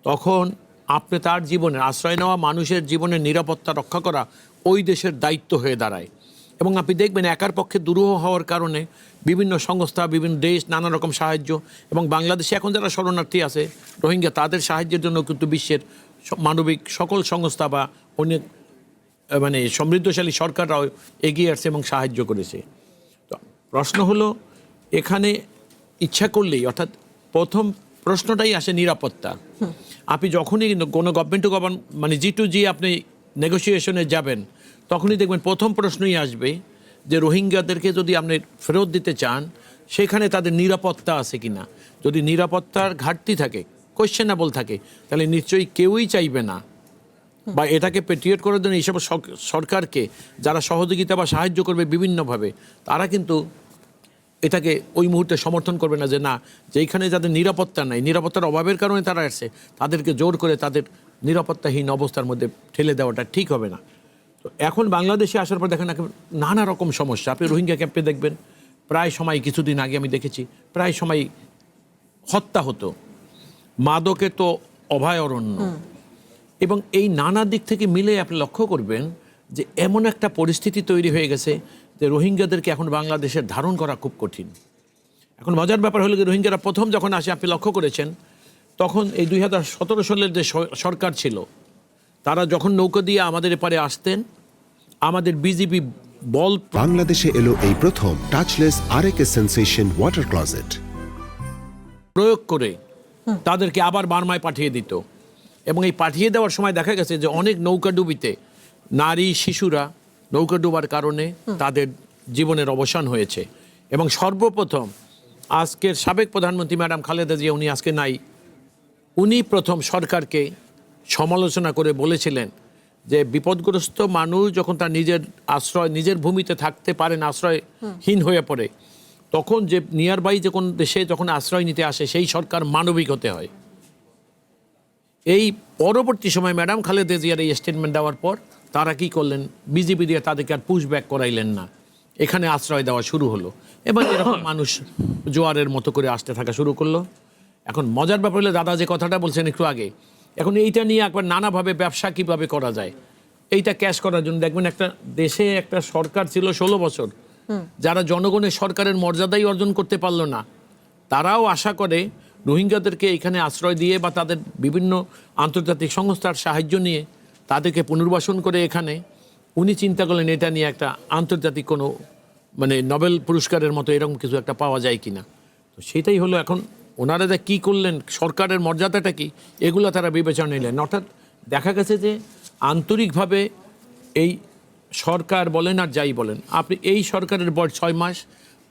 তখন আপনি তার জীবনে আশ্রয় নেওয়া মানুষের জীবনের নিরাপত্তা রক্ষা করা ওই দেশের দায়িত্ব হয়ে দাঁড়ায়। এবং আপনি দেখবেন একার পক্ষে দুরূহ হওয়ার কারণে বিভিন্ন সংস্থা, বিভিন্ন দেশ নানা রকম সাহায্য, এবং বাংলাদেশে এখন যারা শরণার্থী আছে রোহিঙ্গা, তাদের সাহায্যের জন্য কিন্তু বিশ্বের মানবিক সকল সংস্থা বা অনেক মানে সমৃদ্ধশালী সরকাররাও এগিয়ে আসছে এবং সাহায্য করেছে। তো প্রশ্ন হলো এখানে ইচ্ছা করলেই, অর্থাৎ প্রথম প্রশ্নটাই আসে নিরাপত্তা। আপনি যখনই কোনো গভর্নমেন্ট টু গভর্নমেন্ট মানে G2G আপনি নেগোসিয়েশনে যাবেন, তখনই দেখবেন প্রথম প্রশ্নই আসবে যে রোহিঙ্গাদেরকে যদি আপনি ফেরত দিতে চান সেখানে তাদের নিরাপত্তা আছে কিনা। যদি নিরাপত্তার ঘাটতি থাকে, কোয়েশ্চেনেবল থাকে, তাহলে নিশ্চয়ই কেউই চাইবে না বা এটাকে পেট্রিয়েট করার জন্য এইসব সরকারকে যারা সহযোগিতা বা সাহায্য করবে বিভিন্নভাবে, তারা কিন্তু এটাকে ওই মুহূর্তে সমর্থন করবে না যে না, যেইখানে যাদের নিরাপত্তা নাই, নিরাপত্তার অভাবের কারণে তারা আসছে, তাদেরকে জোর করে তাদের নিরাপত্তাহীন অবস্থার মধ্যে ঠেলে দেওয়াটা ঠিক হবে না। তো এখন বাংলাদেশে আসার পর দেখেন নানা রকম সমস্যা। আপনি রোহিঙ্গা ক্যাম্পে দেখবেন প্রায় সময়, কিছুদিন আগে আমি দেখেছি, প্রায় সময় হত্যা হতো, মাদকে তো অভয়ারণ্য, এবং এই নানা দিক থেকে মিলে আপনি লক্ষ্য করবেন যে এমন একটা পরিস্থিতি তৈরি হয়ে গেছে যে রোহিঙ্গাদেরকে এখন বাংলাদেশের ধারণ করা খুব কঠিন। এখন মজার ব্যাপার হলো যে রোহিঙ্গারা প্রথম যখন আসে, আপনি লক্ষ্য করেছেন, তখন এই 2017 সালের যে সরকার ছিল, তারা যখন নৌকা দিয়ে আমাদের এপারে আসতেন, আমাদের বিজিবি বল বাংলাদেশে এলো এই প্রথম টাচলেস আরএকএস সেন্সেশন ওয়াটার ক্লজেট প্রয়োগ করে তাদেরকে আবার বার্মায় পাঠিয়ে দিত। এবং এই পাঠিয়ে দেওয়ার সময় দেখা গেছে যে অনেক নৌকাডুবিতে নারী শিশুরা নৌকা ডুবার কারণে তাদের জীবনের অবসান হয়েছে। এবং সর্বপ্রথম আজকের সাবেক প্রধানমন্ত্রী ম্যাডাম খালেদা জিয়া, উনি আজকে নাই, উনি প্রথম সরকারকে সমালোচনা করে বলেছিলেন যে বিপদগ্রস্ত মানুষ যখন তার নিজের আশ্রয়, নিজের ভূমিতে থাকতে পারে না, আশ্রয়হীন হয়ে পড়ে, তখন যে নিয়ার বাই যে কোন দেশে যখন আশ্রয় নিতে আসে, সেই সরকার মানবিক হতে হয়। এই পরবর্তী সময় ম্যাডাম খালেদা জিয়ার এই স্টেটমেন্ট দেওয়ার পর তারা কি করলেন, বিজেপি দিয়ে তাদেরকে আর পুশ ব্যাক করাইলেন না, এখানে আশ্রয় দেওয়া শুরু হলো, এবং এরকম মানুষ জোয়ারের মতো করে আসতে থাকা শুরু করলো। এখন মজার ব্যাপার হলো, দাদা যে কথাটা বলছেন একটু আগে, এখন এইটা নিয়ে একবার নানাভাবে ব্যবসা কিভাবে করা যায়, এইটা ক্যাশ করার জন্য দেখবেন একটা দেশে একটা সরকার ছিল 16 বছর, যারা জনগণের সরকারের মর্যাদাই অর্জন করতে পারলো না, তারাও আশা করে রোহিঙ্গাদেরকে এখানে আশ্রয় দিয়ে বা তাদের বিভিন্ন আন্তর্জাতিক সংস্থার সাহায্য নিয়ে তাদেরকে পুনর্বাসন করে এখানে উনি চিন্তা করলেন এটা নিয়ে একটা আন্তর্জাতিক কোনো মানে নোবেল পুরস্কারের মতো এরকম কিছু একটা পাওয়া যায় কিনা। তো সেটাই হলো এখন ওনারা যা কী করলেন, সরকারের মর্যাদাটা কি, এগুলো তারা বিবেচনা নিলেন। অর্থাৎ দেখা গেছে যে আন্তরিকভাবে এই সরকার বলেন আর যাই বলেন, আপনি এই সরকারের বয়স 6 মাস,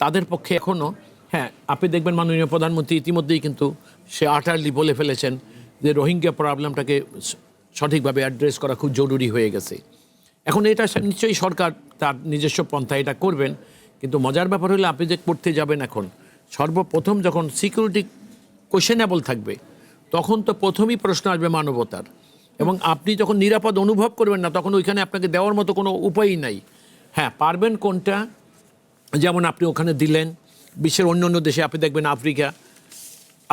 তাদের পক্ষে এখনও, হ্যাঁ আপনি দেখবেন মাননীয় প্রধানমন্ত্রী ইতিমধ্যেই কিন্তু সে আটারলি বলে ফেলেছেন যে রোহিঙ্গা প্রবলেমটাকে সঠিকভাবে অ্যাড্রেস করা খুব জরুরি হয়ে গেছে। এখন এটা নিশ্চয়ই সরকার তার নিজস্ব পন্থা এটা করবেন, কিন্তু মজার ব্যাপার হলে আপনি যে করতে যাবেন এখন, সর্বপ্রথম যখন সিকিউরিটি কোয়েশ্চেনেবল থাকবে, তখন তো প্রথমেই প্রশ্ন আসবে মানবতার, এবং আপনি যখন নিরাপদ অনুভব করবেন না, তখন ওইখানে আপনাকে দেওয়ার মতো কোনো উপায়ই নাই। হ্যাঁ, পারবেন কোনটা, যেমন আপনি ওখানে দিলেন, বিশ্বের অন্য অন্য দেশে আপনি দেখবেন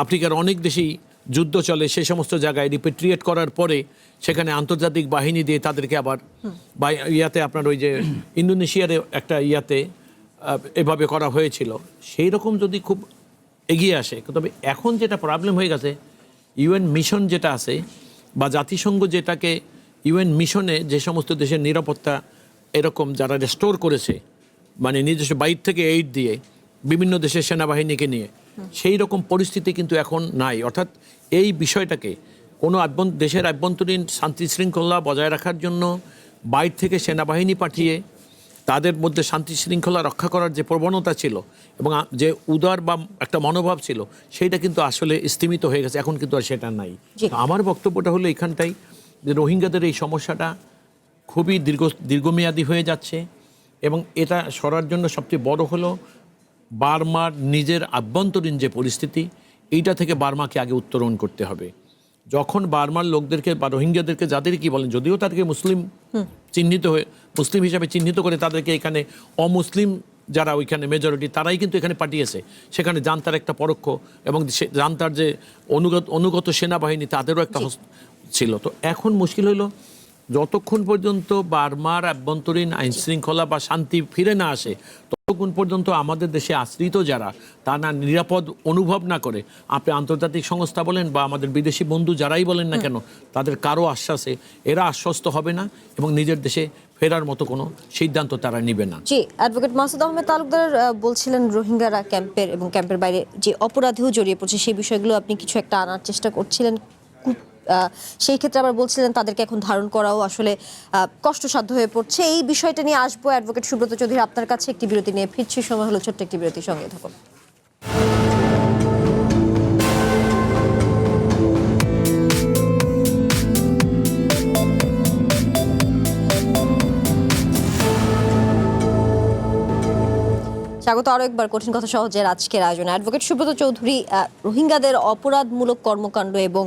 আফ্রিকার অনেক দেশেই যুদ্ধ চলে, সেই সমস্ত জায়গায় রিপেট্রিয়েট করার পরে সেখানে আন্তর্জাতিক বাহিনী দিয়ে তাদেরকে আবার বা ইয়াতে আপনার ওই যে ইন্দোনেশিয়ার একটা ইয়াতে এভাবে করা হয়েছিল, সেই রকম যদি খুব এগিয়ে আসে। তবে এখন যেটা প্রবলেম হয়ে গেছে, ইউএন মিশন যেটা আছে বা জাতিসংঘ যেটাকে ইউএন মিশনে যে সমস্ত দেশের নিরাপত্তা এরকম যারা রেস্টোর করেছে, মানে নিজস্ব বাইর থেকে এইড দিয়ে বিভিন্ন দেশের সেনাবাহিনীকে নিয়ে, সেই রকম পরিস্থিতি কিন্তু এখন নাই। অর্থাৎ এই বিষয়টাকে কোনো দেশের আভ্যন্তরীণ শান্তি শৃঙ্খলা বজায় রাখার জন্য বাইর থেকে সেনাবাহিনী পাঠিয়ে তাদের মধ্যে শান্তি শৃঙ্খলা রক্ষা করার যে প্রবণতা ছিল এবং যে উদার বা একটা মনোভাব ছিল, সেইটা কিন্তু আসলে স্তিমিত হয়ে গেছে, এখন কিন্তু আর সেটা নাই। আমার বক্তব্যটা হলো এখানটাই যে রোহিঙ্গাদের এই সমস্যাটা খুবই দীর্ঘমেয়াদী হয়ে যাচ্ছে, এবং এটা সরার জন্য সবচেয়ে বড় হলো বার্মার নিজের আভ্যন্তরীণ যে পরিস্থিতি, এইটা থেকে বার্মাকে আগে উত্তরণ করতে হবে। যখন বার্মার লোকদেরকে বা রোহিঙ্গাদেরকে যাদের কি বলেন, যদিও তাদেরকে মুসলিম মুসলিম হিসাবে চিহ্নিত করে তাদেরকে এখানে অমুসলিম যারা ওইখানে মেজরিটি, তারাই কিন্তু এখানে পাঠিয়েছে, সেখানে জান্তার একটা পরোক্ষ এবং জান্তার যে অনুগত সেনাবাহিনী তাদেরও একটা ছিল। তো এখন মুশকিল হলো, যতক্ষণ পর্যন্ত বার্মার আভ্যন্তরীণ আইন শৃঙ্খলা বা শান্তি ফিরে না আসে, ততক্ষণ পর্যন্ত আমাদের দেশে আশ্রিত যারা তা না নিরাপদ অনুভব না করে, আপনি আন্তর্জাতিক সংস্থা বলেন বা আমাদের বিদেশি বন্ধু যারাই বলেন না কেন, তাদের কারো আশ্বাসে এরা আশ্বস্ত হবে না এবং নিজের দেশে ফেরার মতো কোনো সিদ্ধান্ত তারা নেবে না। জি, অ্যাডভোকেট মাসুদ আহমেদ তালুকদার বলছিলেন রোহিঙ্গারা ক্যাম্পের এবং ক্যাম্পের বাইরে যে অপরাধেও জড়িয়ে পড়ছে সেই বিষয়গুলো আপনি কিছু একটা আনার চেষ্টা করছিলেন। সেই ক্ষেত্রে আবার বলছিলেন তাদেরকে এখন ধারণ করাও আসলে কষ্টসাধ্য হয়ে পড়ছে। এই বিষয়টা নিয়ে আসবো অ্যাডভোকেট সুব্রত চৌধুরী আপনার কাছে। একটি বিরতি নিয়ে ফিরছি, সময় হলো ছোট্ট একটি বিরতির সঙ্গে থাকুন। স্বাগত আরও একবার কঠিন কথা সহজের আজকের আয়োজনে। অ্যাডভোকেট সুব্রত চৌধুরী, রোহিঙ্গাদের অপরাধমূলক কর্মকাণ্ড এবং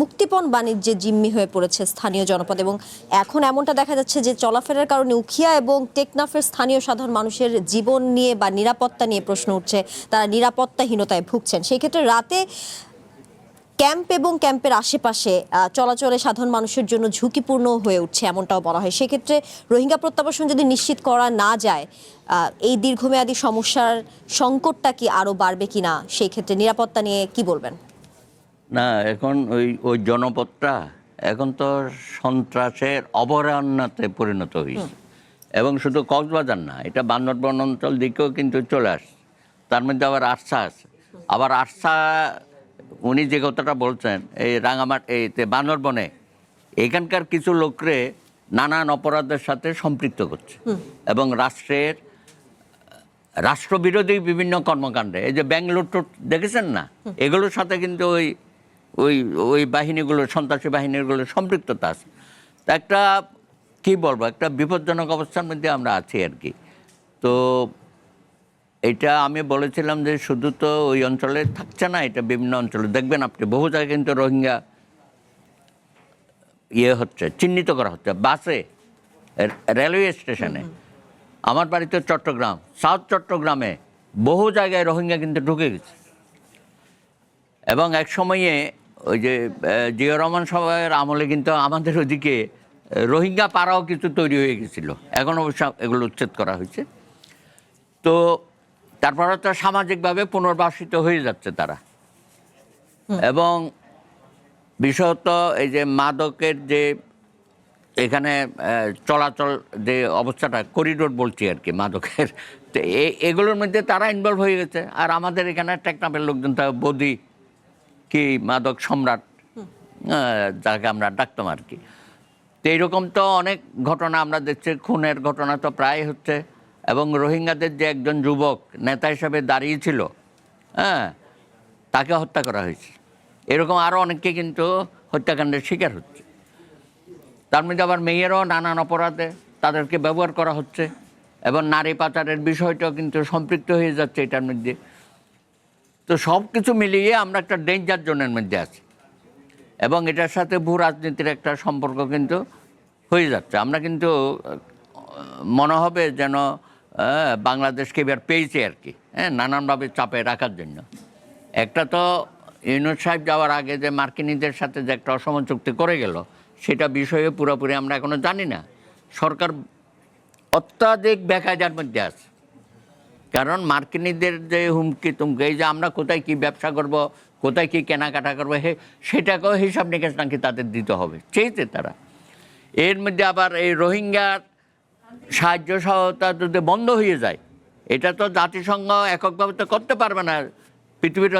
মুক্তিপণ বাণিজ্যে জিম্মি হয়ে পড়েছে স্থানীয় জনপদ, এবং এখন এমনটা দেখা যাচ্ছে যে চলাফেরার কারণে উখিয়া এবং টেকনাফের স্থানীয় সাধারণ মানুষের জীবন নিয়ে বা নিরাপত্তা নিয়ে প্রশ্ন উঠছে। তারা নিরাপত্তাহীনতায় ভুগছেন। সেই ক্ষেত্রে রাতে ক্যাম্প এবং ক্যাম্পের আশেপাশে চলাচলে সাধারণ মানুষের জন্য ঝুঁকিপূর্ণ হয়ে উঠছে এমনটাও বলা হয়। সেক্ষেত্রে রোহিঙ্গা প্রত্যাবাসন যদি নিশ্চিত করা না যায়, এই দীর্ঘমেয়াদী সমস্যার সংকটটা কি আরও বাড়বে কিনা, সেই ক্ষেত্রে নিরাপত্তা নিয়ে কি বলবেন? না, এখন ওই জনপদটা এখন তো সন্ত্রাসের অভয়ারণ্যতে পরিণত হয়েছে। এবং শুধু কক্সবাজার না, এটা বান্দরবান অঞ্চল দিকেও কিন্তু চলে আসছে। তার মধ্যে আবার আরসা আছে। আবার আরসা উনি যে কথাটা বলছেন, এই রাঙামাটি এই বান্দরবনে এখানকার কিছু লোকরে নানান অপরাধের সাথে সম্পৃক্ত করছে এবং রাষ্ট্রবিরোধী বিভিন্ন কর্মকাণ্ডে, এই যে ব্যাঙ্গালোর দেখেছেন না, এগুলোর সাথে কিন্তু ওই বাহিনীগুলো, সন্ত্রাসী বাহিনীগুলো সম্পৃক্ততা আছে। তা একটা কী বলবো, একটা বিপজ্জনক অবস্থার মধ্যে আমরা আছি আর কি। তো এটা আমি বলেছিলাম যে শুধু তো ওই অঞ্চলে থাকছে না, এটা বিভিন্ন অঞ্চলে দেখবেন আপনি বহু জায়গায় কিন্তু রোহিঙ্গা হচ্ছে, চিহ্নিত করা হচ্ছে বাসে, রেলওয়ে স্টেশনে। আমার বাড়িতে চট্টগ্রাম, সাউথ চট্টগ্রামে বহু জায়গায় রোহিঙ্গা কিন্তু ঢুকে গেছে। এবং এক সময়ে ওই যে জিয়া রহমান সাহেবের আমলে কিন্তু আমাদের ওদিকে রোহিঙ্গা পাড়াও কিছু তৈরি হয়ে গেছিল। এখন অবশ্য এগুলো উচ্ছেদ করা হয়েছে। তো তারপরে তো সামাজিকভাবে পুনর্বাসিত হয়ে যাচ্ছে তারা। এবং বিশেষত এই যে মাদকের যে এখানে চলাচল যে অবস্থাটা, করিডোর বলছি আর কি মাদকের, তো এগুলোর মধ্যে তারা ইনভলভ হয়ে গেছে। আর আমাদের এখানে টেকনাফের লোকজন তা বদি কি মাদক সম্রাট যাকে আমরা ডাকতাম আর কি। তো এইরকম তো অনেক ঘটনা আমরা দেখছি, খুনের ঘটনা তো প্রায় হচ্ছে। এবং রোহিঙ্গাদের যে একজন যুবক নেতা হিসাবে দাঁড়িয়েছিল, তাকে হত্যা করা হয়েছে। এরকম আরও অনেককে কিন্তু হত্যাকাণ্ডের শিকার হচ্ছে। তার মধ্যে আবার মেয়েরও নানান অপরাধে তাদেরকে ব্যবহার করা হচ্ছে এবং নারী পাচারের বিষয়টাও কিন্তু সম্পৃক্ত হয়ে যাচ্ছে এটার মধ্যে। তো সব কিছু মিলিয়ে আমরা একটা ডেঞ্জার জোনের মধ্যে আছি এবং এটার সাথে ভূ রাজনীতির একটা সম্পর্ক কিন্তু হয়ে যাচ্ছে। আমরা কিন্তু মনে হবে যেন বাংলাদেশকে এবার পেয়েছে আর কি, নানানভাবে চাপে রাখার জন্য। একটা তো ইউনূস সাহেব যাওয়ার আগে যে মার্কিনীদের সাথে যে একটা অসম চুক্তি করে গেল, সেটা বিষয়ে পুরোপুরি আমরা এখনো জানি না। সরকার অত্যাধিক বেকায়দার মধ্যে আছে, কারণ মার্কিনীদের যে হুমকি তুমকি, এই যে আমরা কোথায় কি ব্যবসা করব, কোথায় কি কেনাকাটা করবো, সেটাকেও হিসাব নিকেশ নাকি তাদের দিতে হবে, চেয়েছে তারা। এর মধ্যে আবার এই রোহিঙ্গার সাহায্য সহায়তা যদি বন্ধ হয়ে যায়, এটা তো জাতিসংঘ এককভাবে তো করতে পারবে না। পৃথিবীর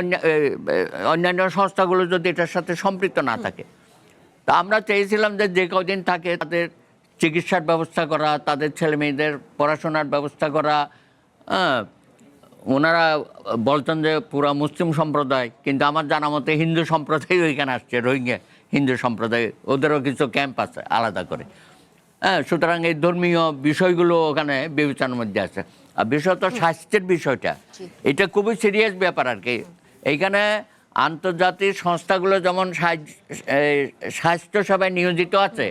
অন্যান্য সংস্থাগুলো যদি এটার সাথে সম্পৃক্ত না থাকে। তা আমরা চেয়েছিলাম যে কদিন থাকে তাদের চিকিৎসার ব্যবস্থা করা, তাদের ছেলে মেয়েদের পড়াশোনার ব্যবস্থা করা। ওনারা বলছেন যে পুরা মুসলিম সম্প্রদায়, কিন্তু আমার জানা মতে হিন্দু সম্প্রদায় ওইখানে আসছে, রোহিঙ্গা হিন্দু সম্প্রদায়, ওদেরও কিছু ক্যাম্প আছে আলাদা করে। সুতরাং এই ধর্মীয় বিষয়গুলো ওখানে বিবেচনার মধ্যে আছে। আর বিশেষত স্বাস্থ্যের বিষয়টা, এটা খুবই সিরিয়াস ব্যাপার আর কি। এইখানে আন্তর্জাতিক সংস্থাগুলো যেমন স্বাস্থ্যসেবায় নিয়োজিত আছে,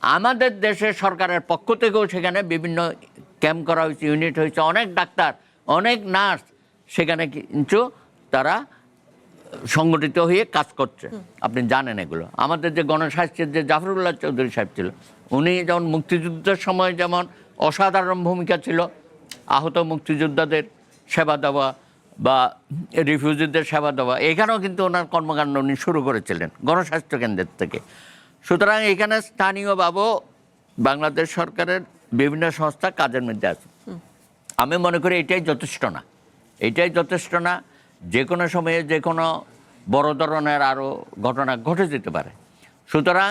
আমাদের দেশের সরকারের পক্ষ থেকেও সেখানে বিভিন্ন ক্যাম্প করা হয়েছে, ইউনিট হয়েছে, অনেক ডাক্তার, অনেক নার্স সেখানে কিন্তু তারা সংগঠিত হয়ে কাজ করছে। আপনি জানেন এগুলো। আমাদের যে গণস্বাস্থ্যের যে জাফরুল্লাহ চৌধুরী সাহেব ছিল, উনি যেমন মুক্তিযুদ্ধের সময় যেমন অসাধারণ ভূমিকা ছিল, আহত মুক্তিযোদ্ধাদের সেবা দেওয়া বা রিফিউজিদের সেবা দেওয়া, এখানেও কিন্তু ওনার কর্মকাণ্ড উনি শুরু করেছিলেন গণস্বাস্থ্য কেন্দ্রের থেকে। সুতরাং এখানে স্থানীয়ভাবেও বাংলাদেশ সরকারের বিভিন্ন সংস্থা কাজের মধ্যে আছে। আমি মনে করি এটাই যথেষ্ট না, এটাই যথেষ্ট না। যে কোনো সময়ে যে কোনো বড় ধরনের আরও ঘটনা ঘটে যেতে পারে। সুতরাং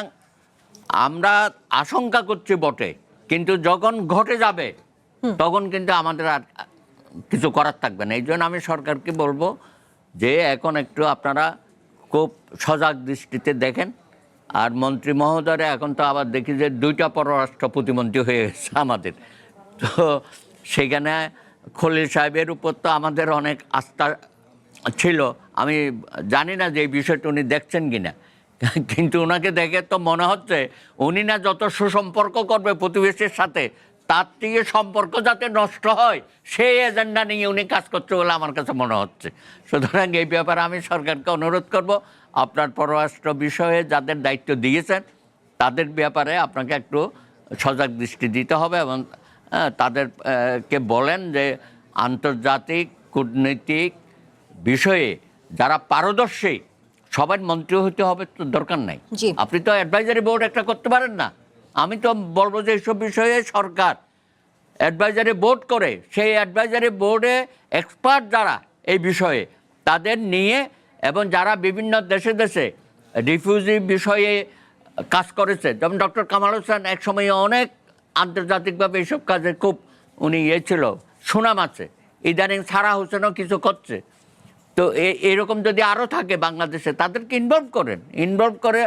আমরা আশঙ্কা করছি বটে, কিন্তু যখন ঘটে যাবে তখন কিন্তু আমাদের আর কিছু করার থাকবে না। এই জন্য আমি সরকারকে বলবো যে এখন একটু আপনারা খুব সজাগ দৃষ্টিতে দেখেন। আর মন্ত্রী মহোদয়রা এখন তো আবার দেখি যে 2টা পররাষ্ট্র প্রতিমন্ত্রী হয়ে গেছে আমাদের, তো সেখানে খলিল সাহেবের উপর তো আমাদের অনেক আস্থা ছিল। আমি জানি না যে এই বিষয়টা উনি দেখছেন কিনা, কিন্তু ওনাকে দেখে তো মনে হচ্ছে উনি না যত সুসম্পর্ক করবে প্রতিবেশীর সাথে, তার থেকে সম্পর্ক যাতে নষ্ট হয় সেই এজেন্ডা নিয়ে উনি কাজ করছে বলে আমার কাছে মনে হচ্ছে। সুতরাং এই ব্যাপারে আমি সরকারকে অনুরোধ করব, আপনার পররাষ্ট্র বিষয়ে যাদের দায়িত্ব দিয়েছেন তাদের ব্যাপারে আপনাকে একটু সজাগ দৃষ্টি দিতে হবে এবং তাদেরকে বলেন যে আন্তর্জাতিক কূটনৈতিক বিষয়ে যারা পারদর্শী সবার মন্ত্রী হতে হবে তো দরকার নাই। জি। আপনি তো অ্যাডভাইজারি বোর্ড একটা করতে পারেন না? আমি তো বলবো যে এইসব বিষয়ে সরকার অ্যাডভাইজারি বোর্ড করে, সেই অ্যাডভাইজারি বোর্ডে এক্সপার্ট যারা এই বিষয়ে তাদের নিয়ে, এবং যারা বিভিন্ন দেশে দেশে রিফিউজি বিষয়ে কাজ করেছে, যেমন ডক্টর কামাল হোসেন একসময় অনেক আন্তর্জাতিকভাবে এইসব কাজে খুব উনি ছিল, সুনাম আছে। ইদানিং সারা হোসেনও কিছু করছে। তো এরকম যদি আরও থাকে বাংলাদেশে, তাদেরকে ইনভলভ করে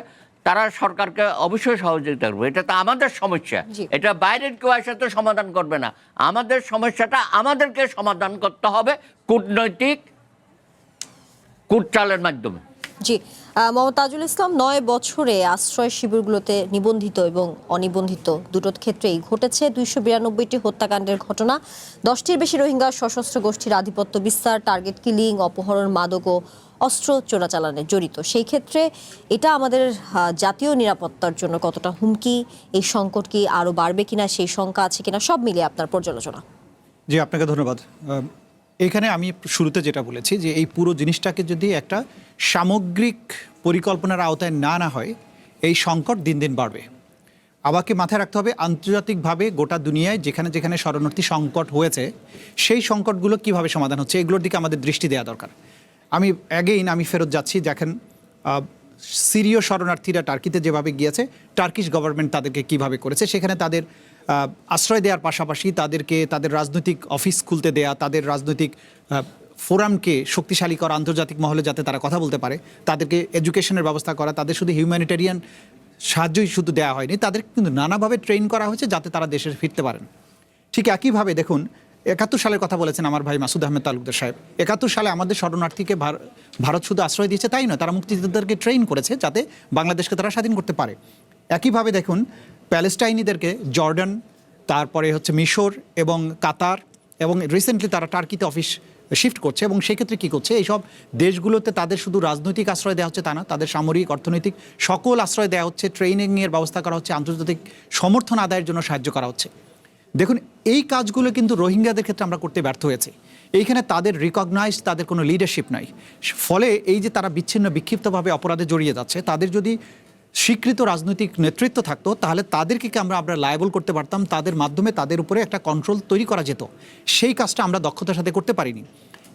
তারা সরকারকে অবশ্যই সহযোগিতা করবে। এটা তো আমাদের সমস্যা, এটা বাইরের কেউ এসে তো সমাধান করবে না। আমাদের সমস্যাটা আমাদেরকে সমাধান করতে হবে কূটনৈতিক কূটচালের মাধ্যমে। জি, মোহাম্মদ তাজুল ইসলাম, 9 বছরে আশ্রয় শিবিরগুলোতে নিবন্ধিত এবং অনিবন্ধিত দুটো ক্ষেত্রেই ঘটেছে 292টি হত্যাকাণ্ডের ঘটনা। 10টির বেশি রোহিঙ্গা সশস্ত্র গোষ্ঠীর আধিপত্য বিস্তার, টার্গেট কিলিং, অপহরণ, মাদক ও অস্ত্র চোরাচালানে জড়িত। সেই ক্ষেত্রে এটা আমাদের জাতীয় নিরাপত্তার জন্য কতটা হুমকি, এই সংকট কি আরও বাড়বে কিনা, সেই শঙ্কা আছে কিনা, সব মিলিয়ে আপনার পর্যালোচনা। জি, আপনাকে ধন্যবাদ। এখানে আমি শুরুতে যেটা বলেছি যে এই পুরো জিনিসটাকে যদি একটা সামগ্রিক পরিকল্পনার আওতায় না হয়, এই সংকট দিন দিন বাড়বে। আমাকে মাথায় রাখতে হবে আন্তর্জাতিকভাবে গোটা দুনিয়ায় যেখানে যেখানে শরণার্থী সংকট হয়েছে সেই সংকটগুলো কিভাবে সমাধান হচ্ছে এগুলোর দিকে আমাদের দৃষ্টি দেওয়া দরকার। আমি ফেরত যাচ্ছি, দেখেন সিরীয় শরণার্থীরা টার্কিতে যেভাবে গিয়েছে, টার্কিশ গভর্নমেন্ট তাদেরকে কিভাবে করেছে, সেখানে তাদের আশ্রয় দেওয়ার পাশাপাশি তাদেরকে তাদের রাজনৈতিক অফিস খুলতে দেয়া, তাদের রাজনৈতিক ফোরামকে শক্তিশালী করা, আন্তর্জাতিক মহলে যাতে তারা কথা বলতে পারে, তাদেরকে এডুকেশনের ব্যবস্থা করা, তাদের শুধু হিউম্যানিটেরিয়ান সাহায্যই শুধু দেওয়া হয়নি, তাদের কিন্তু নানাভাবে ট্রেন করা হয়েছে যাতে তারা দেশে ফিরতে পারেন। ঠিক একইভাবে দেখুন 71 সালের কথা বলেছেন আমার ভাই মাসুদ আহমেদ তালুকদার সাহেব। 71 সালে আমাদের শরণার্থীকে ভারত শুধু আশ্রয় দিয়েছে তাই নয়, তারা মুক্তিযোদ্ধাদেরকে ট্রেন করেছে যাতে বাংলাদেশকে তারা স্বাধীন করতে পারে। একইভাবে দেখুন প্যালেস্টাইনিদেরকে জর্ডান, তারপরে হচ্ছে মিশর এবং কাতার, এবং রিসেন্টলি তারা টার্কিতে অফিস শিফট করছে। এবং সেক্ষেত্রে কী করছে, এইসব দেশগুলোতে তাদের শুধু রাজনৈতিক আশ্রয় দেওয়া হচ্ছে তা না, তাদের সামরিক, অর্থনৈতিক সকল আশ্রয় দেওয়া হচ্ছে, ট্রেনিংয়ের ব্যবস্থা করা হচ্ছে, আন্তর্জাতিক সমর্থন আদায়ের জন্য সাহায্য করা হচ্ছে। দেখুন এই কাজগুলো কিন্তু রোহিঙ্গাদের ক্ষেত্রে আমরা করতে ব্যর্থ হয়েছি। এইখানে তাদের রিকগনাইজ, তাদের কোনো লিডারশিপ নাই। ফলে এই যে তারা বিচ্ছিন্ন বিক্ষিপ্তভাবে অপরাধে জড়িয়ে যাচ্ছে, তাদের যদি স্বীকৃত রাজনৈতিক নেতৃত্ব থাকতো তাহলে তাদেরকে আমরা লায়াবল করতে পারতাম, তাদের মাধ্যমে তাদের উপরে একটা কন্ট্রোল তৈরি করা যেত। সেই কাজটা আমরা দক্ষতার সাথে করতে পারিনি।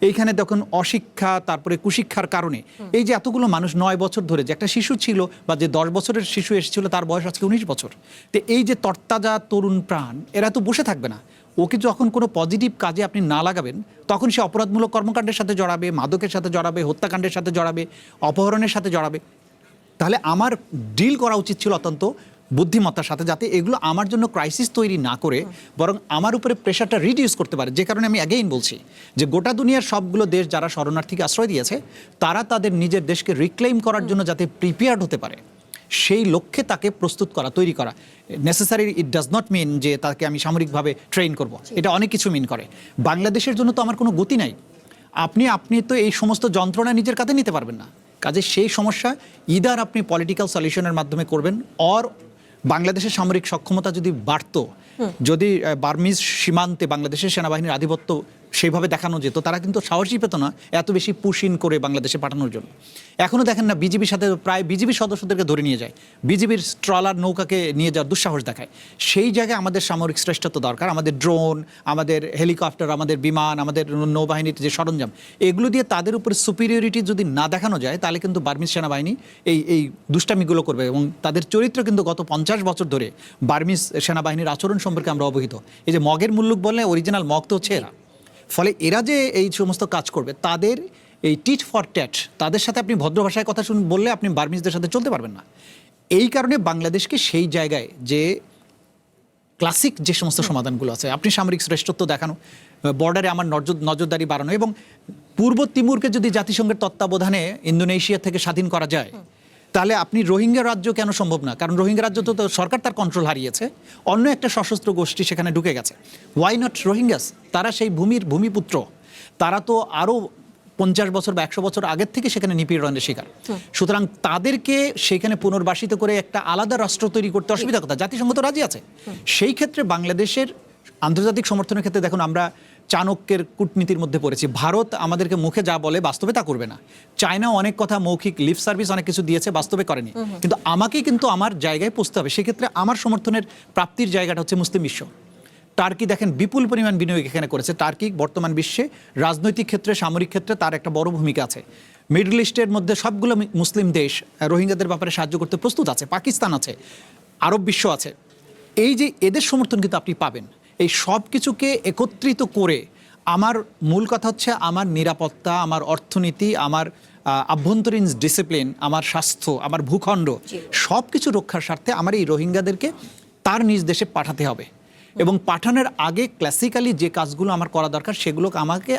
এইখানে দেখুন অশিক্ষা, তারপরে কুশিক্ষার কারণে এই যে এতগুলো মানুষ 9 বছর ধরে, যে একটা শিশু ছিল বা যে 10 বছরের শিশু এসেছিল তার বয়স আজকে 19 বছর, তো এই যে তরতাজা তরুণ প্রাণ, এরা তো বসে থাকবে না। ওকে যখন কোনো পজিটিভ কাজে আপনি না লাগাবেন তখন সে অপরাধমূলক কর্মকাণ্ডের সাথে জড়াবে, মাদকের সাথে জড়াবে, হত্যাকাণ্ডের সাথে জড়াবে, অপহরণের সাথে জড়াবে। তাহলে আমার ডিল করা উচিত ছিল অত্যন্ত বুদ্ধিমত্তার সাথে, যাতে এগুলো আমার জন্য ক্রাইসিস তৈরি না করে বরং আমার উপরে প্রেশারটা রিডিউস করতে পারে। যে কারণে আমি অ্যাগেইন বলছি যে গোটা দুনিয়ার সবগুলো দেশ যারা শরণার্থীকে আশ্রয় দিয়েছে তারা তাদের নিজের দেশকে রিক্লেইম করার জন্য যাতে প্রিপেয়ার্ড হতে পারে, সেই লক্ষ্যে তাকে প্রস্তুত করা, তৈরি করা। Necessary it does not mean যে তাকে আমি সামরিকভাবে ট্রেন করব, এটা অনেক কিছু মিন করে। বাংলাদেশের জন্য তো আমার কোনো গতি নাই। আপনি তো এই সমস্ত যন্ত্রণা নিজের কাছে নিতে পারবেন না। কাজে সেই সমস্যা ইদার আপনি পলিটিক্যাল সলিউশনের মাধ্যমে করবেন, অর বাংলাদেশের সামরিক সক্ষমতা যদি বাড়তো, যদি বার্মিজ সীমান্তে বাংলাদেশের সেনাবাহিনীর আধিপত্য সেইভাবে দেখানো যেত, তারা কিন্তু সাহসী পেত না এত বেশি পুশ ইন করে বাংলাদেশে পাঠানোর জন্য। এখনও দেখেন না, বিজিবির সাথে প্রায় বিজিবির সদস্যদেরকে ধরে নিয়ে যায়, বিজিবির ট্রলার নৌকাকে নিয়ে যাওয়ার দুঃসাহস দেখায়। সেই জায়গায় আমাদের সামরিক শ্রেষ্ঠত্ব দরকার, আমাদের ড্রোন, আমাদের হেলিকপ্টার, আমাদের বিমান, আমাদের নৌবাহিনীর যে সরঞ্জাম, এগুলো দিয়ে তাদের উপরে সুপিরিয়রিটি যদি না দেখানো যায়, তাহলে কিন্তু বার্মিজ সেনাবাহিনী এই দুষ্টামিগুলো করবে। এবং তাদের চরিত্র কিন্তু গত 50 বছর ধরে বার্মিজ সেনাবাহিনীর আচরণ সম্পর্কে আমরা অবহিত। এই যে মগের মুল্লুক বললে অরিজিনাল মগ তো হচ্ছে এরা। ফলে এরা যে এই সমস্ত কাজ করবে, তাদের এই টিট ফর ট্যাট, তাদের সাথে আপনি ভদ্র ভাষায় কথা বললে আপনি বার্মিজদের সাথে চলতে পারবেন না। এই কারণে বাংলাদেশকে সেই জায়গায় যে ক্লাসিক যে সমস্ত সমাধানগুলো আছে, আপনি সামরিক শ্রেষ্ঠত্ব দেখানো, বর্ডারে আমার নজরদারি বাড়ানো, এবং পূর্ব তিমুরকে যদি জাতিসংঘের তত্ত্বাবধানে ইন্দোনেশিয়া থেকে স্বাধীন করা যায়, তাহলে আপনি রোহিঙ্গা রাজ্য কেন সম্ভব না? কারণ রোহিঙ্গা রাজ্য তো সরকার তার কন্ট্রোল হারিয়েছে, অন্য একটা সশস্ত্র গোষ্ঠী সেখানে ঢুকে গেছে। Why not Rohingyas? তারা সেই ভূমিপুত্র, তারা তো আরও 50 বছর বা 100 বছর আগের থেকে সেখানে নিপীড়নের শিকার। সুতরাং তাদেরকে সেখানে পুনর্বাসিত করে একটা আলাদা রাষ্ট্র তৈরি করতে অসুবিধা কথা, জাতিসংঘ তো রাজি আছে। সেই ক্ষেত্রে বাংলাদেশের আন্তর্জাতিক সমর্থনের ক্ষেত্রে দেখুন, আমরা চাণক্যের কূটনীতির মধ্যে পড়েছি। ভারত আমাদেরকে মুখে যা বলে বাস্তবে তা করবে না। চায়না অনেক কথা মৌখিক লিপ সার্ভিস অনেক কিছু দিয়েছে, বাস্তবে করেনি। কিন্তু আমাকে কিন্তু আমার জায়গায় পৌঁছতে হবে। সেক্ষেত্রে আমার সমর্থনের প্রাপ্তির জায়গাটা হচ্ছে মুসলিম বিশ্ব। টার্কি দেখেন বিপুল পরিমাণ বিনিয়োগ এখানে করেছে। টার্কি বর্তমান বিশ্বে রাজনৈতিক ক্ষেত্রে, সামরিক ক্ষেত্রে তার একটা বড় ভূমিকা আছে। মিডল ইস্টের মধ্যে সবগুলো মুসলিম দেশ রোহিঙ্গাদের ব্যাপারে সাহায্য করতে প্রস্তুত আছে। পাকিস্তান আছে, আরব বিশ্ব আছে। এই যে এদের সমর্থন কিন্তু আপনি পাবেন। এই সব কিছুকে একত্রিত করে আমার মূল কথা হচ্ছে আমার নিরাপত্তা, আমার অর্থনীতি, আমার আভ্যন্তরীণ ডিসিপ্লিন, আমার স্বাস্থ্য, আমার ভূখণ্ড, সব কিছু রক্ষার স্বার্থে আমার এই রোহিঙ্গাদেরকে তার নিজ দেশে পাঠাতে হবে। এবং পাঠানোর আগে ক্লাসিক্যালি যে কাজগুলো আমার করা দরকার সেগুলো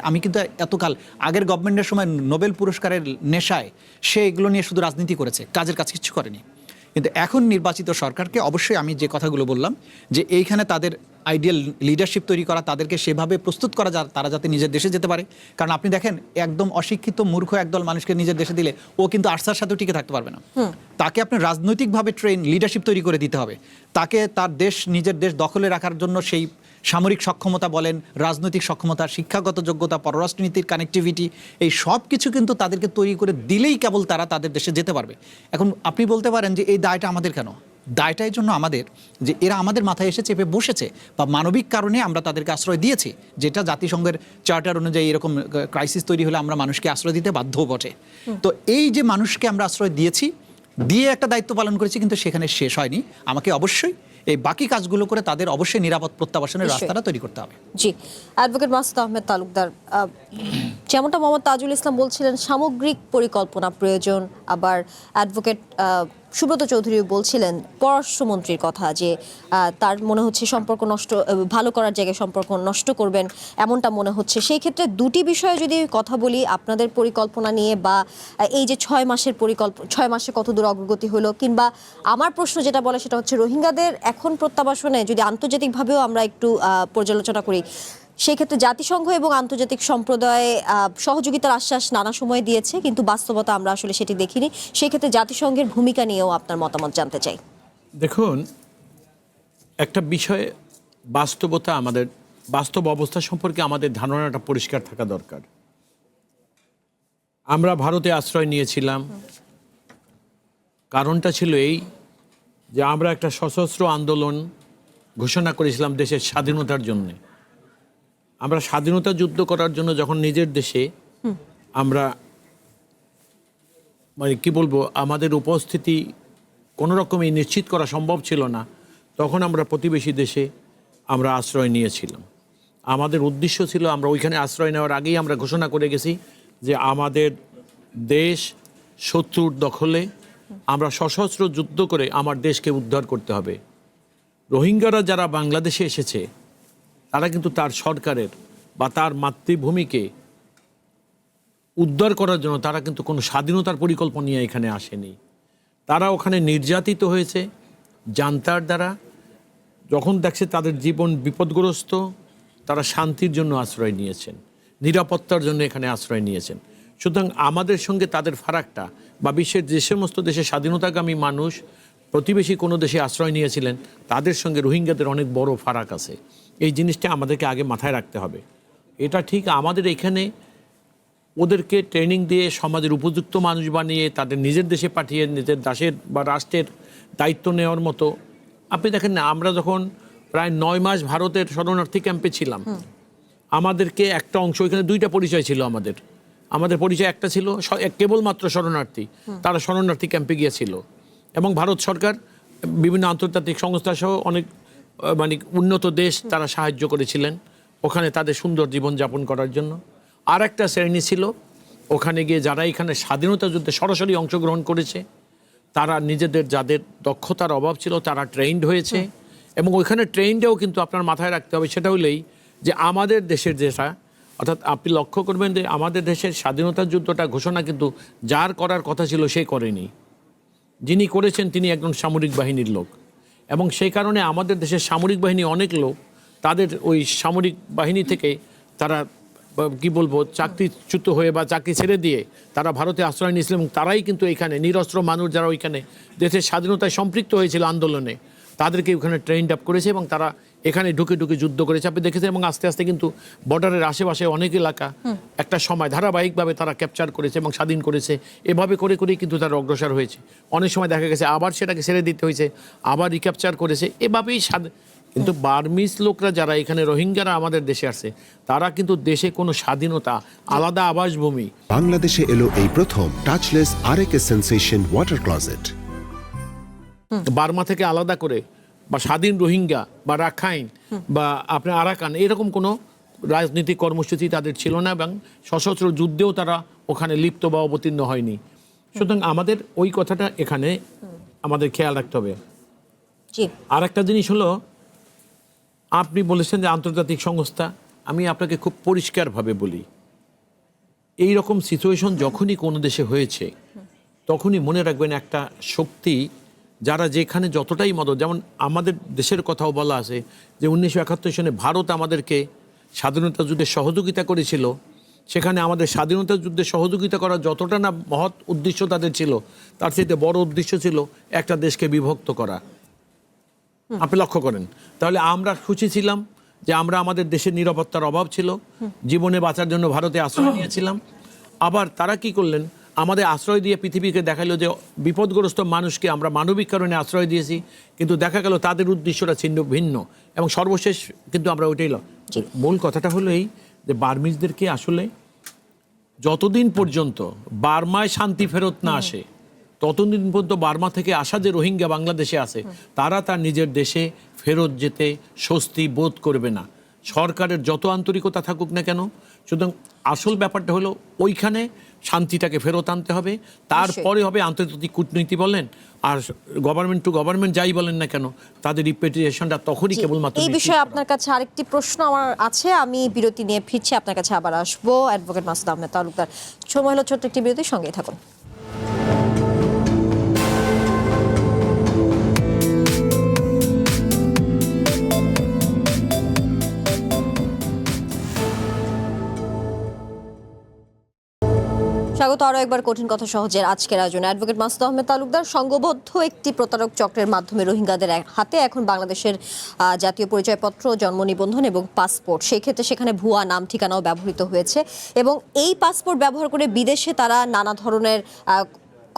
আমি কিন্তু এতকাল আগের গভর্নমেন্টের সময় নোবেল পুরস্কারের নেশায় সে এগুলো নিয়ে শুধু রাজনীতি করেছে, কাজের কাজ কিছু করেনি। কিন্তু এখন নির্বাচিত সরকারকে অবশ্যই আমি যে কথাগুলো বললাম, যে এইখানে তাদের আইডিয়াল লিডারশিপ তৈরি করা, তাদেরকে সেভাবে প্রস্তুত করা তারা যাতে নিজের দেশে যেতে পারে। কারণ আপনি দেখেন, একদম অশিক্ষিত মূর্খ একদল মানুষকে নিজের দেশে দিলে ও কিন্তু আর্সার সাথেও টিকে থাকতে পারবে না। তাকে আপনি রাজনৈতিকভাবে লিডারশিপ তৈরি করে দিতে হবে। তাকে তার নিজের দেশ দখলে রাখার জন্য সেই সামরিক সক্ষমতা বলেন, রাজনৈতিক সক্ষমতা, শিক্ষাগত যোগ্যতা, পররাষ্ট্রনীতির কানেক্টিভিটি, এই সব কিছু কিন্তু তাদেরকে তৈরি করে দিলেই কেবল তারা তাদের দেশে যেতে পারবে। এখন আপনি বলতে পারেন যে এই দায়টা আমাদের কেন? দায়টা এই জন্য আমাদের যে এরা আমাদের মাথায় এসে চেপে বসেছে, বা মানবিক কারণে আমরা তাদেরকে আশ্রয় দিয়েছি, যেটা জাতিসংঘের চার্টার অনুযায়ী এরকম ক্রাইসিস তৈরি হলে আমরা মানুষকে আশ্রয় দিতে বাধ্য বটে। তো এই যে মানুষকে আমরা আশ্রয় দিয়েছি, দিয়ে একটা দায়িত্ব পালন করেছি, কিন্তু সেখানে শেষ হয়নি। আমাকে অবশ্যই এই বাকি কাজগুলো করে তাদের অবশ্যই নিরাপদ প্রত্যাবাসনের রাস্তাটা তৈরি করতে হবে। জি, অ্যাডভোকেট মাসুদ আহমেদ তালুকদার, যেমনটা মোহাম্মদ তাজুল ইসলাম বলছিলেন, সামগ্রিক পরিকল্পনা প্রয়োজন। আবার অ্যাডভোকেট সুব্রত চৌধুরী বলছিলেন পররাষ্ট্রমন্ত্রীর কথা, যে তার মনে হচ্ছে সম্পর্ক নষ্ট, ভালো করার জায়গায় সম্পর্ক নষ্ট করবেন এমনটা মনে হচ্ছে। সেই ক্ষেত্রে দুটি বিষয়ে যদি কথা বলি, আপনাদের পরিকল্পনা নিয়ে, বা এই যে 6 মাসের 6 মাসে কতদূর অগ্রগতি হলো, কিংবা আমার প্রশ্ন যেটা বলে সেটা হচ্ছে রোহিঙ্গাদের এখন প্রত্যাবাসনে যদি আন্তর্জাতিকভাবেও আমরা একটু পর্যালোচনা করি, সেই ক্ষেত্রে জাতিসংঘ এবং আন্তর্জাতিক সম্প্রদায় সহযোগিতার আশ্বাস নানা সময় দিয়েছে, কিন্তু বাস্তবতা আমরা আসলে সেটি দেখিনি। সেই ক্ষেত্রে জাতিসংঘের ভূমিকা নিয়েও আপনার মতামত জানতে চাই। দেখুন, একটা বিষয়ে বাস্তবতা, আমাদের বাস্তব অবস্থা সম্পর্কে আমাদের ধারণাটা পরিষ্কার থাকা দরকার। আমরা ভারতে আশ্রয় নিয়েছিলাম, কারণটা ছিল এই যে আমরা একটা সশস্ত্র আন্দোলন ঘোষণা করেছিলাম দেশের স্বাধীনতার জন্য। আমরা স্বাধীনতা যুদ্ধ করার জন্য যখন নিজের দেশে আমরা কি বলবো, আমাদের উপস্থিতি কোনো রকমই নিশ্চিত করা সম্ভব ছিল না, তখন আমরা প্রতিবেশী দেশে আমরা আশ্রয় নিয়েছিলাম। আমাদের উদ্দেশ্য ছিল, আমরা ওইখানে আশ্রয় নেওয়ার আগেই আমরা ঘোষণা করে গেছি যে আমাদের দেশ শত্রুর দখলে, আমরা সশস্ত্র যুদ্ধ করে আমার দেশকে উদ্ধার করতে হবে। রোহিঙ্গারা যারা বাংলাদেশে এসেছে, তারা কিন্তু তার সরকারের বা তার মাতৃভূমিকে উদ্ধার করার জন্য তারা কিন্তু কোনো স্বাধীনতার পরিকল্পনা নিয়ে এখানে আসেনি। তারা ওখানে নির্যাতিত হয়েছে জান্তার দ্বারা। যখন দেখছে তাদের জীবন বিপদগ্রস্ত, তারা শান্তির জন্য আশ্রয় নিয়েছেন, নিরাপত্তার জন্য এখানে আশ্রয় নিয়েছেন। সুতরাং আমাদের সঙ্গে তাদের ফারাকটা, বা বিশ্বের যে সমস্ত দেশে স্বাধীনতাকামী মানুষ প্রতিবেশী কোনো দেশে আশ্রয় নিয়েছিলেন, তাদের সঙ্গে রোহিঙ্গাদের অনেক বড় ফারাক আছে। এই জিনিসটা আমাদেরকে আগে মাথায় রাখতে হবে। এটা ঠিক আমাদের এখানে ওদেরকে ট্রেনিং দিয়ে সমাজের উপযুক্ত মানুষ বানিয়ে তাদের নিজের দেশে পাঠিয়ে নিজের দেশের বা রাষ্ট্রের দায়িত্ব নেওয়ার মতো। আপনি দেখেন না, আমরা যখন প্রায় 9 মাস ভারতের শরণার্থী ক্যাম্পে ছিলাম, আমাদেরকে একটা অংশ, এখানে 2টা পরিচয় ছিল আমাদের পরিচয় একটা ছিল কেবলমাত্র শরণার্থী, তারা শরণার্থী ক্যাম্পে গিয়েছিল এবং ভারত সরকার বিভিন্ন আন্তর্জাতিক সংস্থা সহ অনেক মানে উন্নত দেশ তারা সাহায্য করেছিলেন ওখানে তাদের সুন্দর জীবনযাপন করার জন্য। আর একটা শ্রেণী ছিল ওখানে গিয়ে যারা এখানে স্বাধীনতা যুদ্ধে সরাসরি অংশগ্রহণ করেছে, তারা নিজেদের যাদের দক্ষতার অভাব ছিল তারা ট্রেন্ড হয়েছে এবং ওইখানে ট্রেন্ডেও কিন্তু আপনার মাথায় রাখতে হবে সেটা হলেই যে আমাদের দেশের যেটা, অর্থাৎ আপনি লক্ষ্য করবেন যে আমাদের দেশের স্বাধীনতা যুদ্ধটা ঘোষণা কিন্তু যার করার কথা ছিল সে করেনি, যিনি করেছেন তিনি একজন সামরিক বাহিনীর লোক এবং সেই কারণে আমাদের দেশের সামরিক বাহিনী অনেক লোক তাদের ওই সামরিক বাহিনী থেকে তারা কি বলবো চাকরিচ্যুত হয়ে বা চাকরি ছেড়ে দিয়ে তারা ভারতে আশ্রয় নিয়েছিলেন এবং তারাই কিন্তু এখানে নিরস্ত্র মানুষ যারা ওইখানে দেশের স্বাধীনতায় সম্পৃক্ত হয়েছিল আন্দোলনে তাদেরকে ওখানে ট্রেন্ড আপ করেছে এবং তারা এখানে ঢুকে ঢুকে যুদ্ধ করেছে আপনি দেখেছেন। এবং আস্তে আস্তে কিন্তু বর্ডারের আশেপাশে অনেক এলাকা একটা সময় ধারাবাহিকভাবে তারা ক্যাপচার করেছে এবং স্বাধীন করেছে। এভাবে করে করেই কিন্তু তারা অগ্রসর হয়েছে। অনেক সময় দেখা গেছে আবার সেটাকে ছেড়ে দিতে হয়েছে, আবার রিক্যাপচার করেছে, এভাবেই কিন্তু বার্মিজ লোকরা যারা এখানে রোহিঙ্গারা আমাদের দেশে আসছে তারা কিন্তু দেশে কোনো স্বাধীনতা আলাদা আবাসভূমি। বাংলাদেশে এলো এই প্রথম touchless RAK sensation water closet. Burma থেকে আলাদা করে বা স্বাধীন রোহিঙ্গা বা রাখাইন বা আপনার আরাকান এরকম কোনো রাজনৈতিক কর্মসূচি তাদের ছিল না এবং সশস্ত্র যুদ্ধেও তারা ওখানে লিপ্ত বা অবতীর্ণ হয়নি। সুতরাং আমাদের ওই কথাটা এখানে আমাদের খেয়াল রাখতে হবে। আর একটা জিনিস হলো, আপনি বলেছেন যে আন্তর্জাতিক সংস্থা, আমি আপনাকে খুব পরিষ্কারভাবে বলি, এই রকম সিচুয়েশন যখনই কোনো দেশে হয়েছে তখনই মনে রাখবেন একটা শক্তি যারা যেখানে যতটাই মদত, যেমন আমাদের দেশের কথাও বলা আছে যে 1971 সনে ভারত আমাদেরকে স্বাধীনতা যুদ্ধে সহযোগিতা করেছিল, সেখানে আমাদের স্বাধীনতা যুদ্ধে সহযোগিতা করার যতটা না মহৎ উদ্দেশ্য তাদের ছিল তার চাইতে বড় উদ্দেশ্য ছিল একটা দেশকে বিভক্ত করা। আপনি লক্ষ্য করেন, তাহলে আমরা খুশি ছিলাম যে আমরা আমাদের দেশের নিরাপত্তার অভাব ছিল, জীবনে বাঁচার জন্য ভারতে আশ্রয় নিয়েছিলাম। আবার তারা কি করলেন, আমাদের আশ্রয় দিয়ে পৃথিবীকে দেখালো যে বিপদগ্রস্ত মানুষকে আমরা মানবিক কারণে আশ্রয় দিয়েছি, কিন্তু দেখা গেল তাদের উদ্দেশ্যটা ছিন্ন ভিন্ন এবং সর্বশেষ কিন্তু আমরা ওইটাই মূল কথাটা হলো এই যে বার্মিজদেরকে আসলে যতদিন পর্যন্ত বার্মায় শান্তি ফেরত না আসে ততদিন পর্যন্ত বার্মা থেকে আসা যে রোহিঙ্গা বাংলাদেশে আছে তারা তার নিজের দেশে ফেরত যেতে স্বস্তি বোধ করবে না, সরকারের যত আন্তরিকতা থাকুক না কেন। সুতরাং আসল ব্যাপারটা হলো ওইখানে শান্তিটাকে ফেরত আনতে হবে, তারপরে হবে আন্তর্জাতিক কূটনীতি বলেন আর গভর্নমেন্ট টু গভর্নমেন্ট যাই বলেন না কেন তাদের রিপ্রেজেন্টেশনটা তখনই কেবলমাত্র। এই বিষয়ে আপনার কাছে আরেকটি প্রশ্ন আমার আছে, আমি বিরতি নিয়ে ফিরছি, আপনার কাছে আবার আসবো। অ্যাডভোকেট মাসুদ আহমেদ তালুকদার, সময় হলো ছোট্ট একটি বিরতির সঙ্গেই থাকুন। স্বাগত আরও একবার কঠিন কথা সহজের আজকের আয়োজনে। অ্যাডভোকেট মাসুদ আহমেদ তালুকদার, সংঘবদ্ধ একটি প্রতারক চক্রের মাধ্যমে রোহিঙ্গাদের হাতে এখন বাংলাদেশের জাতীয় পরিচয়পত্র, জন্ম নিবন্ধন এবং পাসপোর্ট, সেই ক্ষেত্রে সেখানে ভুয়া নাম ঠিকানাও ব্যবহৃত হয়েছে এবং এই পাসপোর্ট ব্যবহার করে বিদেশে তারা নানা ধরনের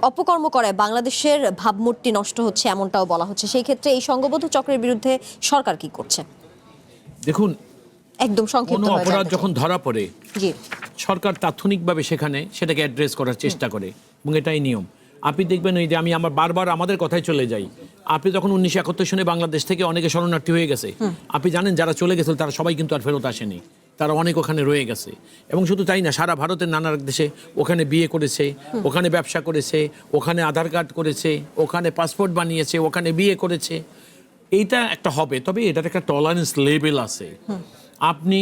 অপকর্ম করে বাংলাদেশের ভাবমূর্তি নষ্ট হচ্ছে এমনটাও বলা হচ্ছে। সেই ক্ষেত্রে এই সংঘবদ্ধ চক্রের বিরুদ্ধে সরকার কি করছে? দেখুন, একদম সংক্ষিপ্ত কোনো অপরাধ যখন ধরা পড়ে জি সরকার তাৎক্ষণিকভাবে সেটাকে অ্যাড্রেস করার চেষ্টা করে এবং এটাই নিয়ম। আপনি দেখবেন ওই যে আমি আমার বারবার আমাদের কথায় চলে যাই, আপনি যখন 1971 সনে বাংলাদেশ থেকে অনেকে শরণার্থী হয়ে গেছে, আপনি জানেন যারা চলে গেছিল তারা সবাই কিন্তু আর ফেরত আসেনি, তারা অনেক ওখানে রয়ে গেছে এবং শুধু তাই না, সারা ভারতের নানা দেশে ওখানে বিয়ে করেছে, ওখানে ব্যবসা করেছে, ওখানে আধার কার্ড করেছে, ওখানে পাসপোর্ট বানিয়েছে, ওখানে বিয়ে করেছে। এইটা একটা হবে, তবে এটার একটা টলারেন্স লেভেল আছে। আপনি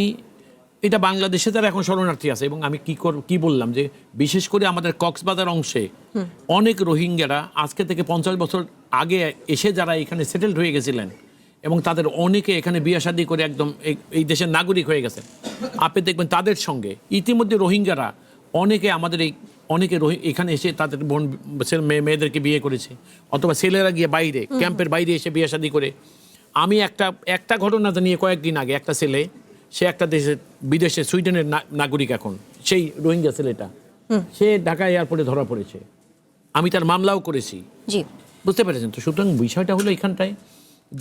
এটা বাংলাদেশে যারা এখন শরণার্থী আছে এবং আমি কি বললাম যে বিশেষ করে আমাদের কক্সবাজার অংশে অনেক রোহিঙ্গারা আজকে থেকে 50 বছর আগে এসে যারা এখানে সেটেলড হয়ে গেছিলেন এবং তাদের অনেকে এখানে বিয়ে শাদী করে একদম এই দেশের নাগরিক হয়ে গেছে। আপনি দেখবেন তাদের সঙ্গে ইতিমধ্যে রোহিঙ্গারা অনেকে এখানে এসে তাদের মেয়েদেরকে বিয়ে করেছে, অথবা ছেলেরা গিয়ে বাইরে ক্যাম্পের বাইরে এসে বিয়ে শাদী করে। আমি একটা ঘটনা জানিয়ে কয়েকদিন আগে একটা ছেলে, সে একটা দেশের বিদেশে সুইডেনের নাগরিক এখন, সেই রোহিঙ্গা ছেলেটা, সে ঢাকা এয়ারপোর্টে ধরা পড়েছে, আমি তার মামলাও করেছি। জি, বুঝতে পেরেছেন তো? সুতরাং বিষয়টা হলো এখানটায়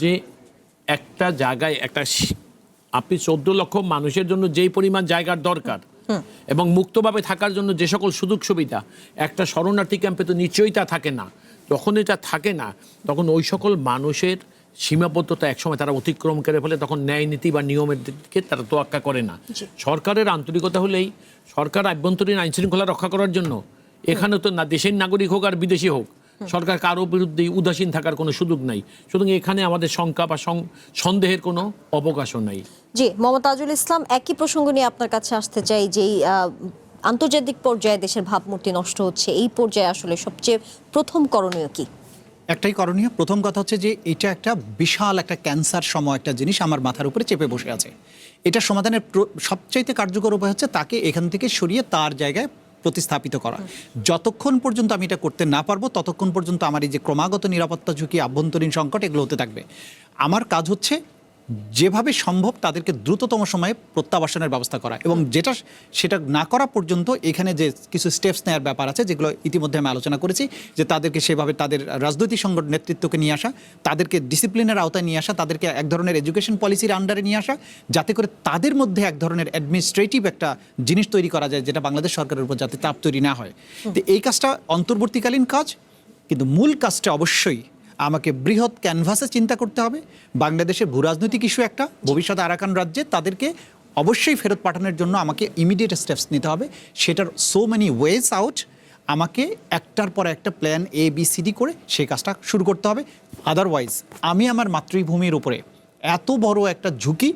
যে একটা জায়গায় আপনি 14 লক্ষ মানুষের জন্য যেই পরিমাণ জায়গার দরকার এবং মুক্তভাবে থাকার জন্য যে সকল সুযোগ সুবিধা একটা শরণার্থী ক্যাম্পে তো নিশ্চয়ই তা থাকে না। যখন এটা থাকে না তখন ওই সকল মানুষের সীমাবদ্ধতা একসময় তারা অতিক্রম করে ফেলে, তখন ন্যায় নীতি বা নিয়মের দিকে তারা তোয়াক্কা করে না। সরকারের আন্তরিকতা হলেই, সরকার আভ্যন্তরীণ আইন শৃঙ্খলা রক্ষা করার জন্য এখানে তো না দেশের নাগরিক হোক আর বিদেশি হোক, সরকার কারো বিরুদ্ধে উদাসীন থাকার কোনো সুযোগ নাই। সুতরাং এখানে আমাদের শঙ্কা বা সন্দেহের কোনো অবকাশও নাই। জি, মোহাম্মদ তাজুল ইসলাম, একই প্রসঙ্গ নিয়ে আপনার কাছে আসতে চাই। যেই আন্তর্জাতিক পর্যায়ে দেশের ভাবমূর্তি নষ্ট হচ্ছে, এই পর্যায়ে আসলে সবচেয়ে প্রথম করণীয় কি? একটাই করণীয়। প্রথম কথা হচ্ছে যে এটা একটা বিশাল একটা ক্যান্সার সম একটা জিনিস আমার মাথার উপরে চেপে বসে আছে। এটা সমাধানের সবচাইতে কার্যকর উপায় হচ্ছে তাকে এখান থেকে সরিয়ে তার জায়গায় প্রতিস্থাপিত করা। যতক্ষণ পর্যন্ত আমি এটা করতে না পারবো ততক্ষণ পর্যন্ত আমার এই যে ক্রমাগত নিরাপত্তা ঝুঁকি, আভ্যন্তরীণ সংকট, এগুলো হতে থাকবে। আমার কাজ হচ্ছে যেভাবে সম্ভব তাদেরকে দ্রুততম সময়ে প্রত্যাবাসনের ব্যবস্থা করা, এবং সেটা না করা পর্যন্ত এখানে যে কিছু স্টেপস নেওয়ার ব্যাপার আছে যেগুলো ইতিমধ্যে আমি আলোচনা করেছি, যে তাদেরকে সেভাবে তাদের রাজনৈতিক সংগঠন নেতৃত্বকে নিয়ে আসা, তাদেরকে ডিসিপ্লিনের আওতায় নিয়ে আসা, তাদেরকে এক ধরনের এডুকেশন পলিসির আন্ডারে নিয়ে আসা, যাতে করে তাদের মধ্যে এক ধরনের অ্যাডমিনিস্ট্রেটিভ একটা জিনিস তৈরি করা যায় যেটা বাংলাদেশ সরকারের উপর যাতে চাপ তৈরি না হয়। তো এই কাজটা অন্তর্বর্তীকালীন কাজ, কিন্তু মূল কাজটা অবশ্যই আমাকে বৃহৎ ক্যানভাসে চিন্তা করতে হবে। বাংলাদেশের ভূরাজনৈতিক ইস্যু একটা, ভবিষ্যতে আরাকান রাজ্যে তাদেরকে অবশ্যই ফেরত পাঠানোর জন্য আমাকে ইমিডিয়েট স্টেপস নিতে হবে। সেটার সো মেনি ওয়েজ আউট, আমাকে একটার পর একটা প্ল্যান ABCD করে সেই কাজটা শুরু করতে হবে। আদারওয়াইজ আমি আমার মাতৃভূমির উপরে এত বড় একটা ঝুঁকি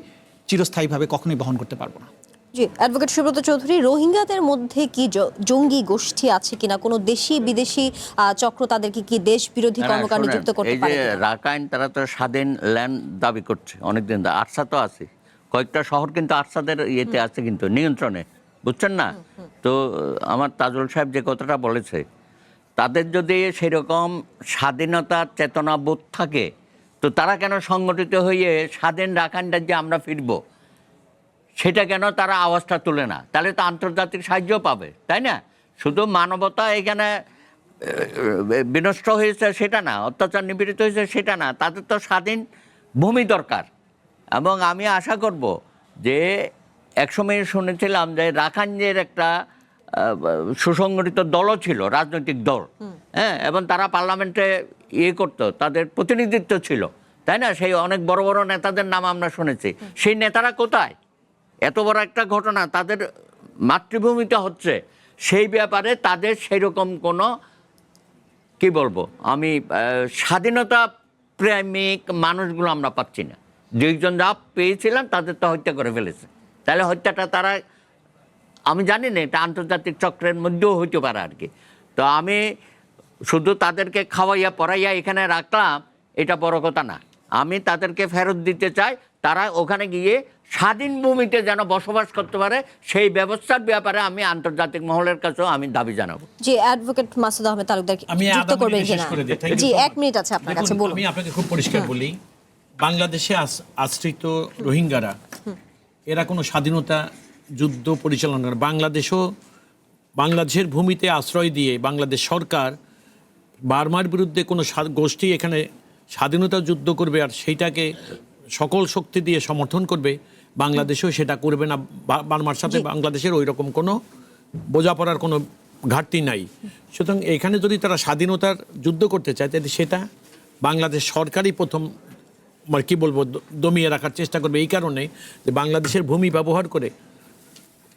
চিরস্থায়ীভাবে কখনোই বহন করতে পারবো না। জি, অ্যাডভোকেট সুব্রত চৌধুরী, রোহিঙ্গাদের মধ্যে কি জঙ্গি গোষ্ঠী আছে কিনা? কোনো দেশি বিদেশি চক্র তাদেরকে কি দেশ বিরোধী কর্মকাণ্ডে যুক্ত করতে পারে? এই যে রাখাইন, তারা তো স্বাধীন ল্যান্ড দাবি করছে অনেকদিন। আরসা তো আছে, কয়েকটা শহর কিন্তু আরসাদের ইয়েতে আছে, কিন্তু নিয়ন্ত্রণে, বুঝছেন না? তো আমার তাজুল সাহেব যে কথাটা বলেছে, তাদের যদি সেরকম স্বাধীনতার চেতনাবোধ থাকে তো তারা কেন সংগঠিত হয়ে স্বাধীন রাখাইন রাজ্যে আমরা ফিরবো, সেটা কেন তারা আওয়াজটা তুলে না? তাহলে তো আন্তর্জাতিক সাহায্য পাবে, তাই না? শুধু মানবতা এখানে বিনষ্ট হয়েছে সেটা না, অত্যাচার নিপীড়িত হয়েছে সেটা না, তাদের তো স্বাধীন ভূমি দরকার। এবং আমি আশা করব যে একসময় শুনেছিলাম যে রাখাইনের একটা সুসংগঠিত দলও ছিল, রাজনৈতিক দল, হ্যাঁ, এবং তারা পার্লামেন্টে করতো, তাদের প্রতিনিধিত্ব ছিল, তাই না? সেই অনেক বড় বড় নেতাদের নাম আমরা শুনেছি। সেই নেতারা কোথায়? এত বড় একটা ঘটনা তাদের মাতৃভূমিতে হচ্ছে, সেই ব্যাপারে তাদের সেরকম কোনো কি বলবো আমি স্বাধীনতা প্রেমিক মানুষগুলো আমরা পাচ্ছি না। দুইজন যা পেয়েছিলাম তাদের তো হত্যা করে ফেলেছে। তাহলে হত্যাটা তারা, আমি জানি না, এটা আন্তর্জাতিক চক্রের মধ্যেও হইতে পারে আর কি। তো আমি শুধু তাদেরকে খাওয়াইয়া পড়াইয়া এখানে রাখলাম, এটা বড় কথা না। আমি তাদেরকে ফেরত দিতে চাই, তারা ওখানে গিয়ে স্বাধীন ভূমিতে যেন বসবাস করতে পারে, সেই ব্যবস্থার ব্যাপারে আমি আন্তর্জাতিক মহলের কাছেও আমি দাবি জানাবো। জি, অ্যাডভোকেট মাসুদ আহমেদ তালুকদার যুক্ত করবেন কিনা? জি, 1 মিনিট আছে আপনার কাছে, বলুন। আমি আপনাকে খুব পরিষ্কার বলি, বাংলাদেশে আশ্রিত রোহিঙ্গারা এরা কোনো স্বাধীনতা যুদ্ধ পরিচালনা করে। বাংলাদেশের ভূমিতে আশ্রয় দিয়ে বাংলাদেশ সরকার বার্মার বিরুদ্ধে কোনো গোষ্ঠী এখানে স্বাধীনতা যুদ্ধ করবে আর সেইটাকে সকল শক্তি দিয়ে সমর্থন করবে, বাংলাদেশেও সেটা করবে না। বার্মার সাথে বাংলাদেশের ওই রকম কোনো বোঝাপড়ার কোনো ঘাটতি নাই। সুতরাং এখানে যদি তারা স্বাধীনতার যুদ্ধ করতে চায় তাহলে সেটা বাংলাদেশ সরকারই প্রথম কি বলবো দমিয়ে রাখার চেষ্টা করবে। এই কারণে যে বাংলাদেশের ভূমি ব্যবহার করে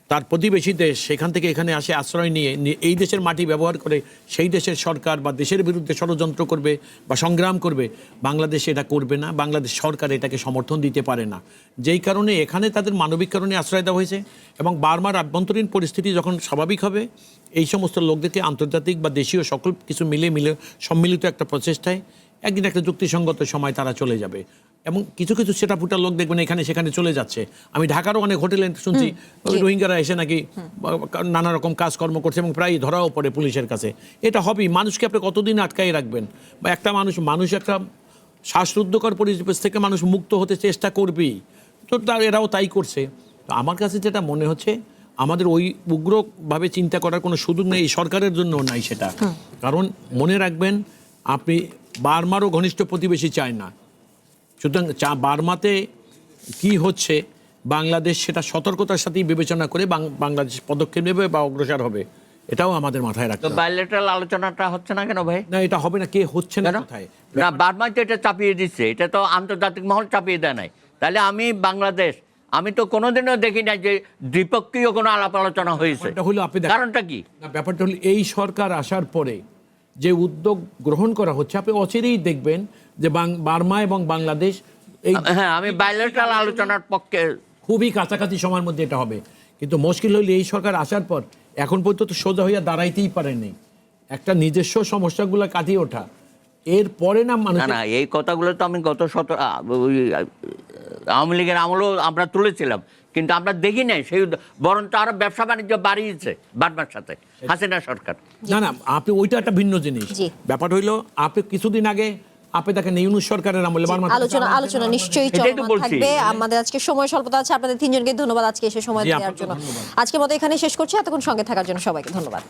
তার প্রতিবেশী দেশ সেখান থেকে এখানে আসে আশ্রয় নিয়ে এই দেশের মাটি ব্যবহার করে সেই দেশের সরকার বা দেশের বিরুদ্ধে ষড়যন্ত্র করবে বা সংগ্রাম করবে, বাংলাদেশ এটা করবে না। বাংলাদেশ সরকার এটাকে সমর্থন দিতে পারে না। যেই কারণে এখানে তাদের মানবিক কারণে আশ্রয় দেওয়া হয়েছে এবং বার্মার আভ্যন্তরীণ পরিস্থিতি যখন স্বাভাবিক হবে এই সমস্ত লোকদেরকে আন্তর্জাতিক বা দেশীয় সকল কিছু মিলে সম্মিলিত একটা প্রচেষ্টায় একদিন একটা যুক্তিসঙ্গত সময় তারা চলে যাবে। এবং কিছু কিছু সেটা ফুটার লোক দেখবেন এখানে সেখানে চলে যাচ্ছে। আমি ঢাকারও অনেক হোটেলে শুনছি রোহিঙ্গারা এসে নাকি নানা রকম কাজকর্ম করছে এবং প্রায় ধরাও পড়ে পুলিশের কাছে। এটা হবেই। মানুষকে আপনি কতদিন আটকাই রাখবেন? বা একটা মানুষ একটা শ্বাসরুদ্ধকর পরিবেশ থেকে মানুষ মুক্ত হতে চেষ্টা করবেই, তো এরাও তাই করছে। তো আমার কাছে যেটা মনে হচ্ছে আমাদের ওই উগ্রভাবে চিন্তা করার কোনো সুযোগ নেই, এই সরকারের জন্য নাই সেটা। কারণ মনে রাখবেন, আপনি বার্মারও ঘনিষ্ঠ প্রতিবেশী চায় না, সুতরাং বার্মাতে কি হচ্ছে বাংলাদেশ সেটা সতর্কতার সাথেই বিবেচনা করে বাংলাদেশ পদক্ষেপ নেবে বা অগ্রসর হবে, এটাও আমাদের মাথায় রাখতে তো হবে। বাইলেটারাল আলোচনাটা হচ্ছে না কেন ভাই? না, এটা হবে না, কে হচ্ছে না কেন? কোথায়? না, বার্মায় তো এটা চাপিয়ে দিচ্ছে, এটা তো আন্তর্জাতিক মহল চাপিয়ে দেয় নাই। তাহলে বাংলাদেশ আমি তো কোনোদিনও দেখি না যে দ্বিপক্ষীয় কোনো আলাপ আলোচনা হয়েছে। ব্যাপারটা হলো আপনি দেখেন, কারণটা কি? না, ব্যাপারটা হলো এই সরকার আসার পরে যে উদ্যোগ গ্রহণ করা হচ্ছে, আপনি অচিরেই দেখবেন যে বার্মা এবং বাংলাদেশ এই হ্যাঁ, আমি বাইলেটারাল আলোচনার পক্ষে। খুবই কাছাকাছি সময়ের মধ্যে এটা হবে, কিন্তু মুশকিল হইলে এই সরকার আসার পর এখন পর্যন্ত সোজা হইয়া দাঁড়াইতেই পারেনি, একটা নিজস্ব সমস্যাগুলো কাটিয়ে ওঠা, এর পরে না মানুষ। না, এই কথাগুলো তো আমি গত আওয়ামী লীগের আমলেও আমরা তুলেছিলাম, কিন্তু আমরা দেখি নাই সেই বরঞ্চ আরো ব্যবসা বাণিজ্য বাড়িয়েছে বার্মার সাথে হাসিনা সরকার। না, আপনি ওইটা একটা ভিন্ন জিনিস। জি। ব্যাপার হইলো আপনি কিছুদিন আগে আপনি দেখেন ইউনূস সরকারের আমলে আলোচনা নিশ্চয়ই এটাই তো চলমান বলছি। থাকবে। আমাদের আজকে সময় স্বল্পতা আছে, আপনাদের তিনজনকে ধন্যবাদ আজকে এসে সময় জি, দেওয়ার আপনাকেও জন্য। ধন্যবাদ। আজকের মতো এখানে শেষ করছি, এতক্ষণ সঙ্গে থাকার জন্য সবাইকে ধন্যবাদ।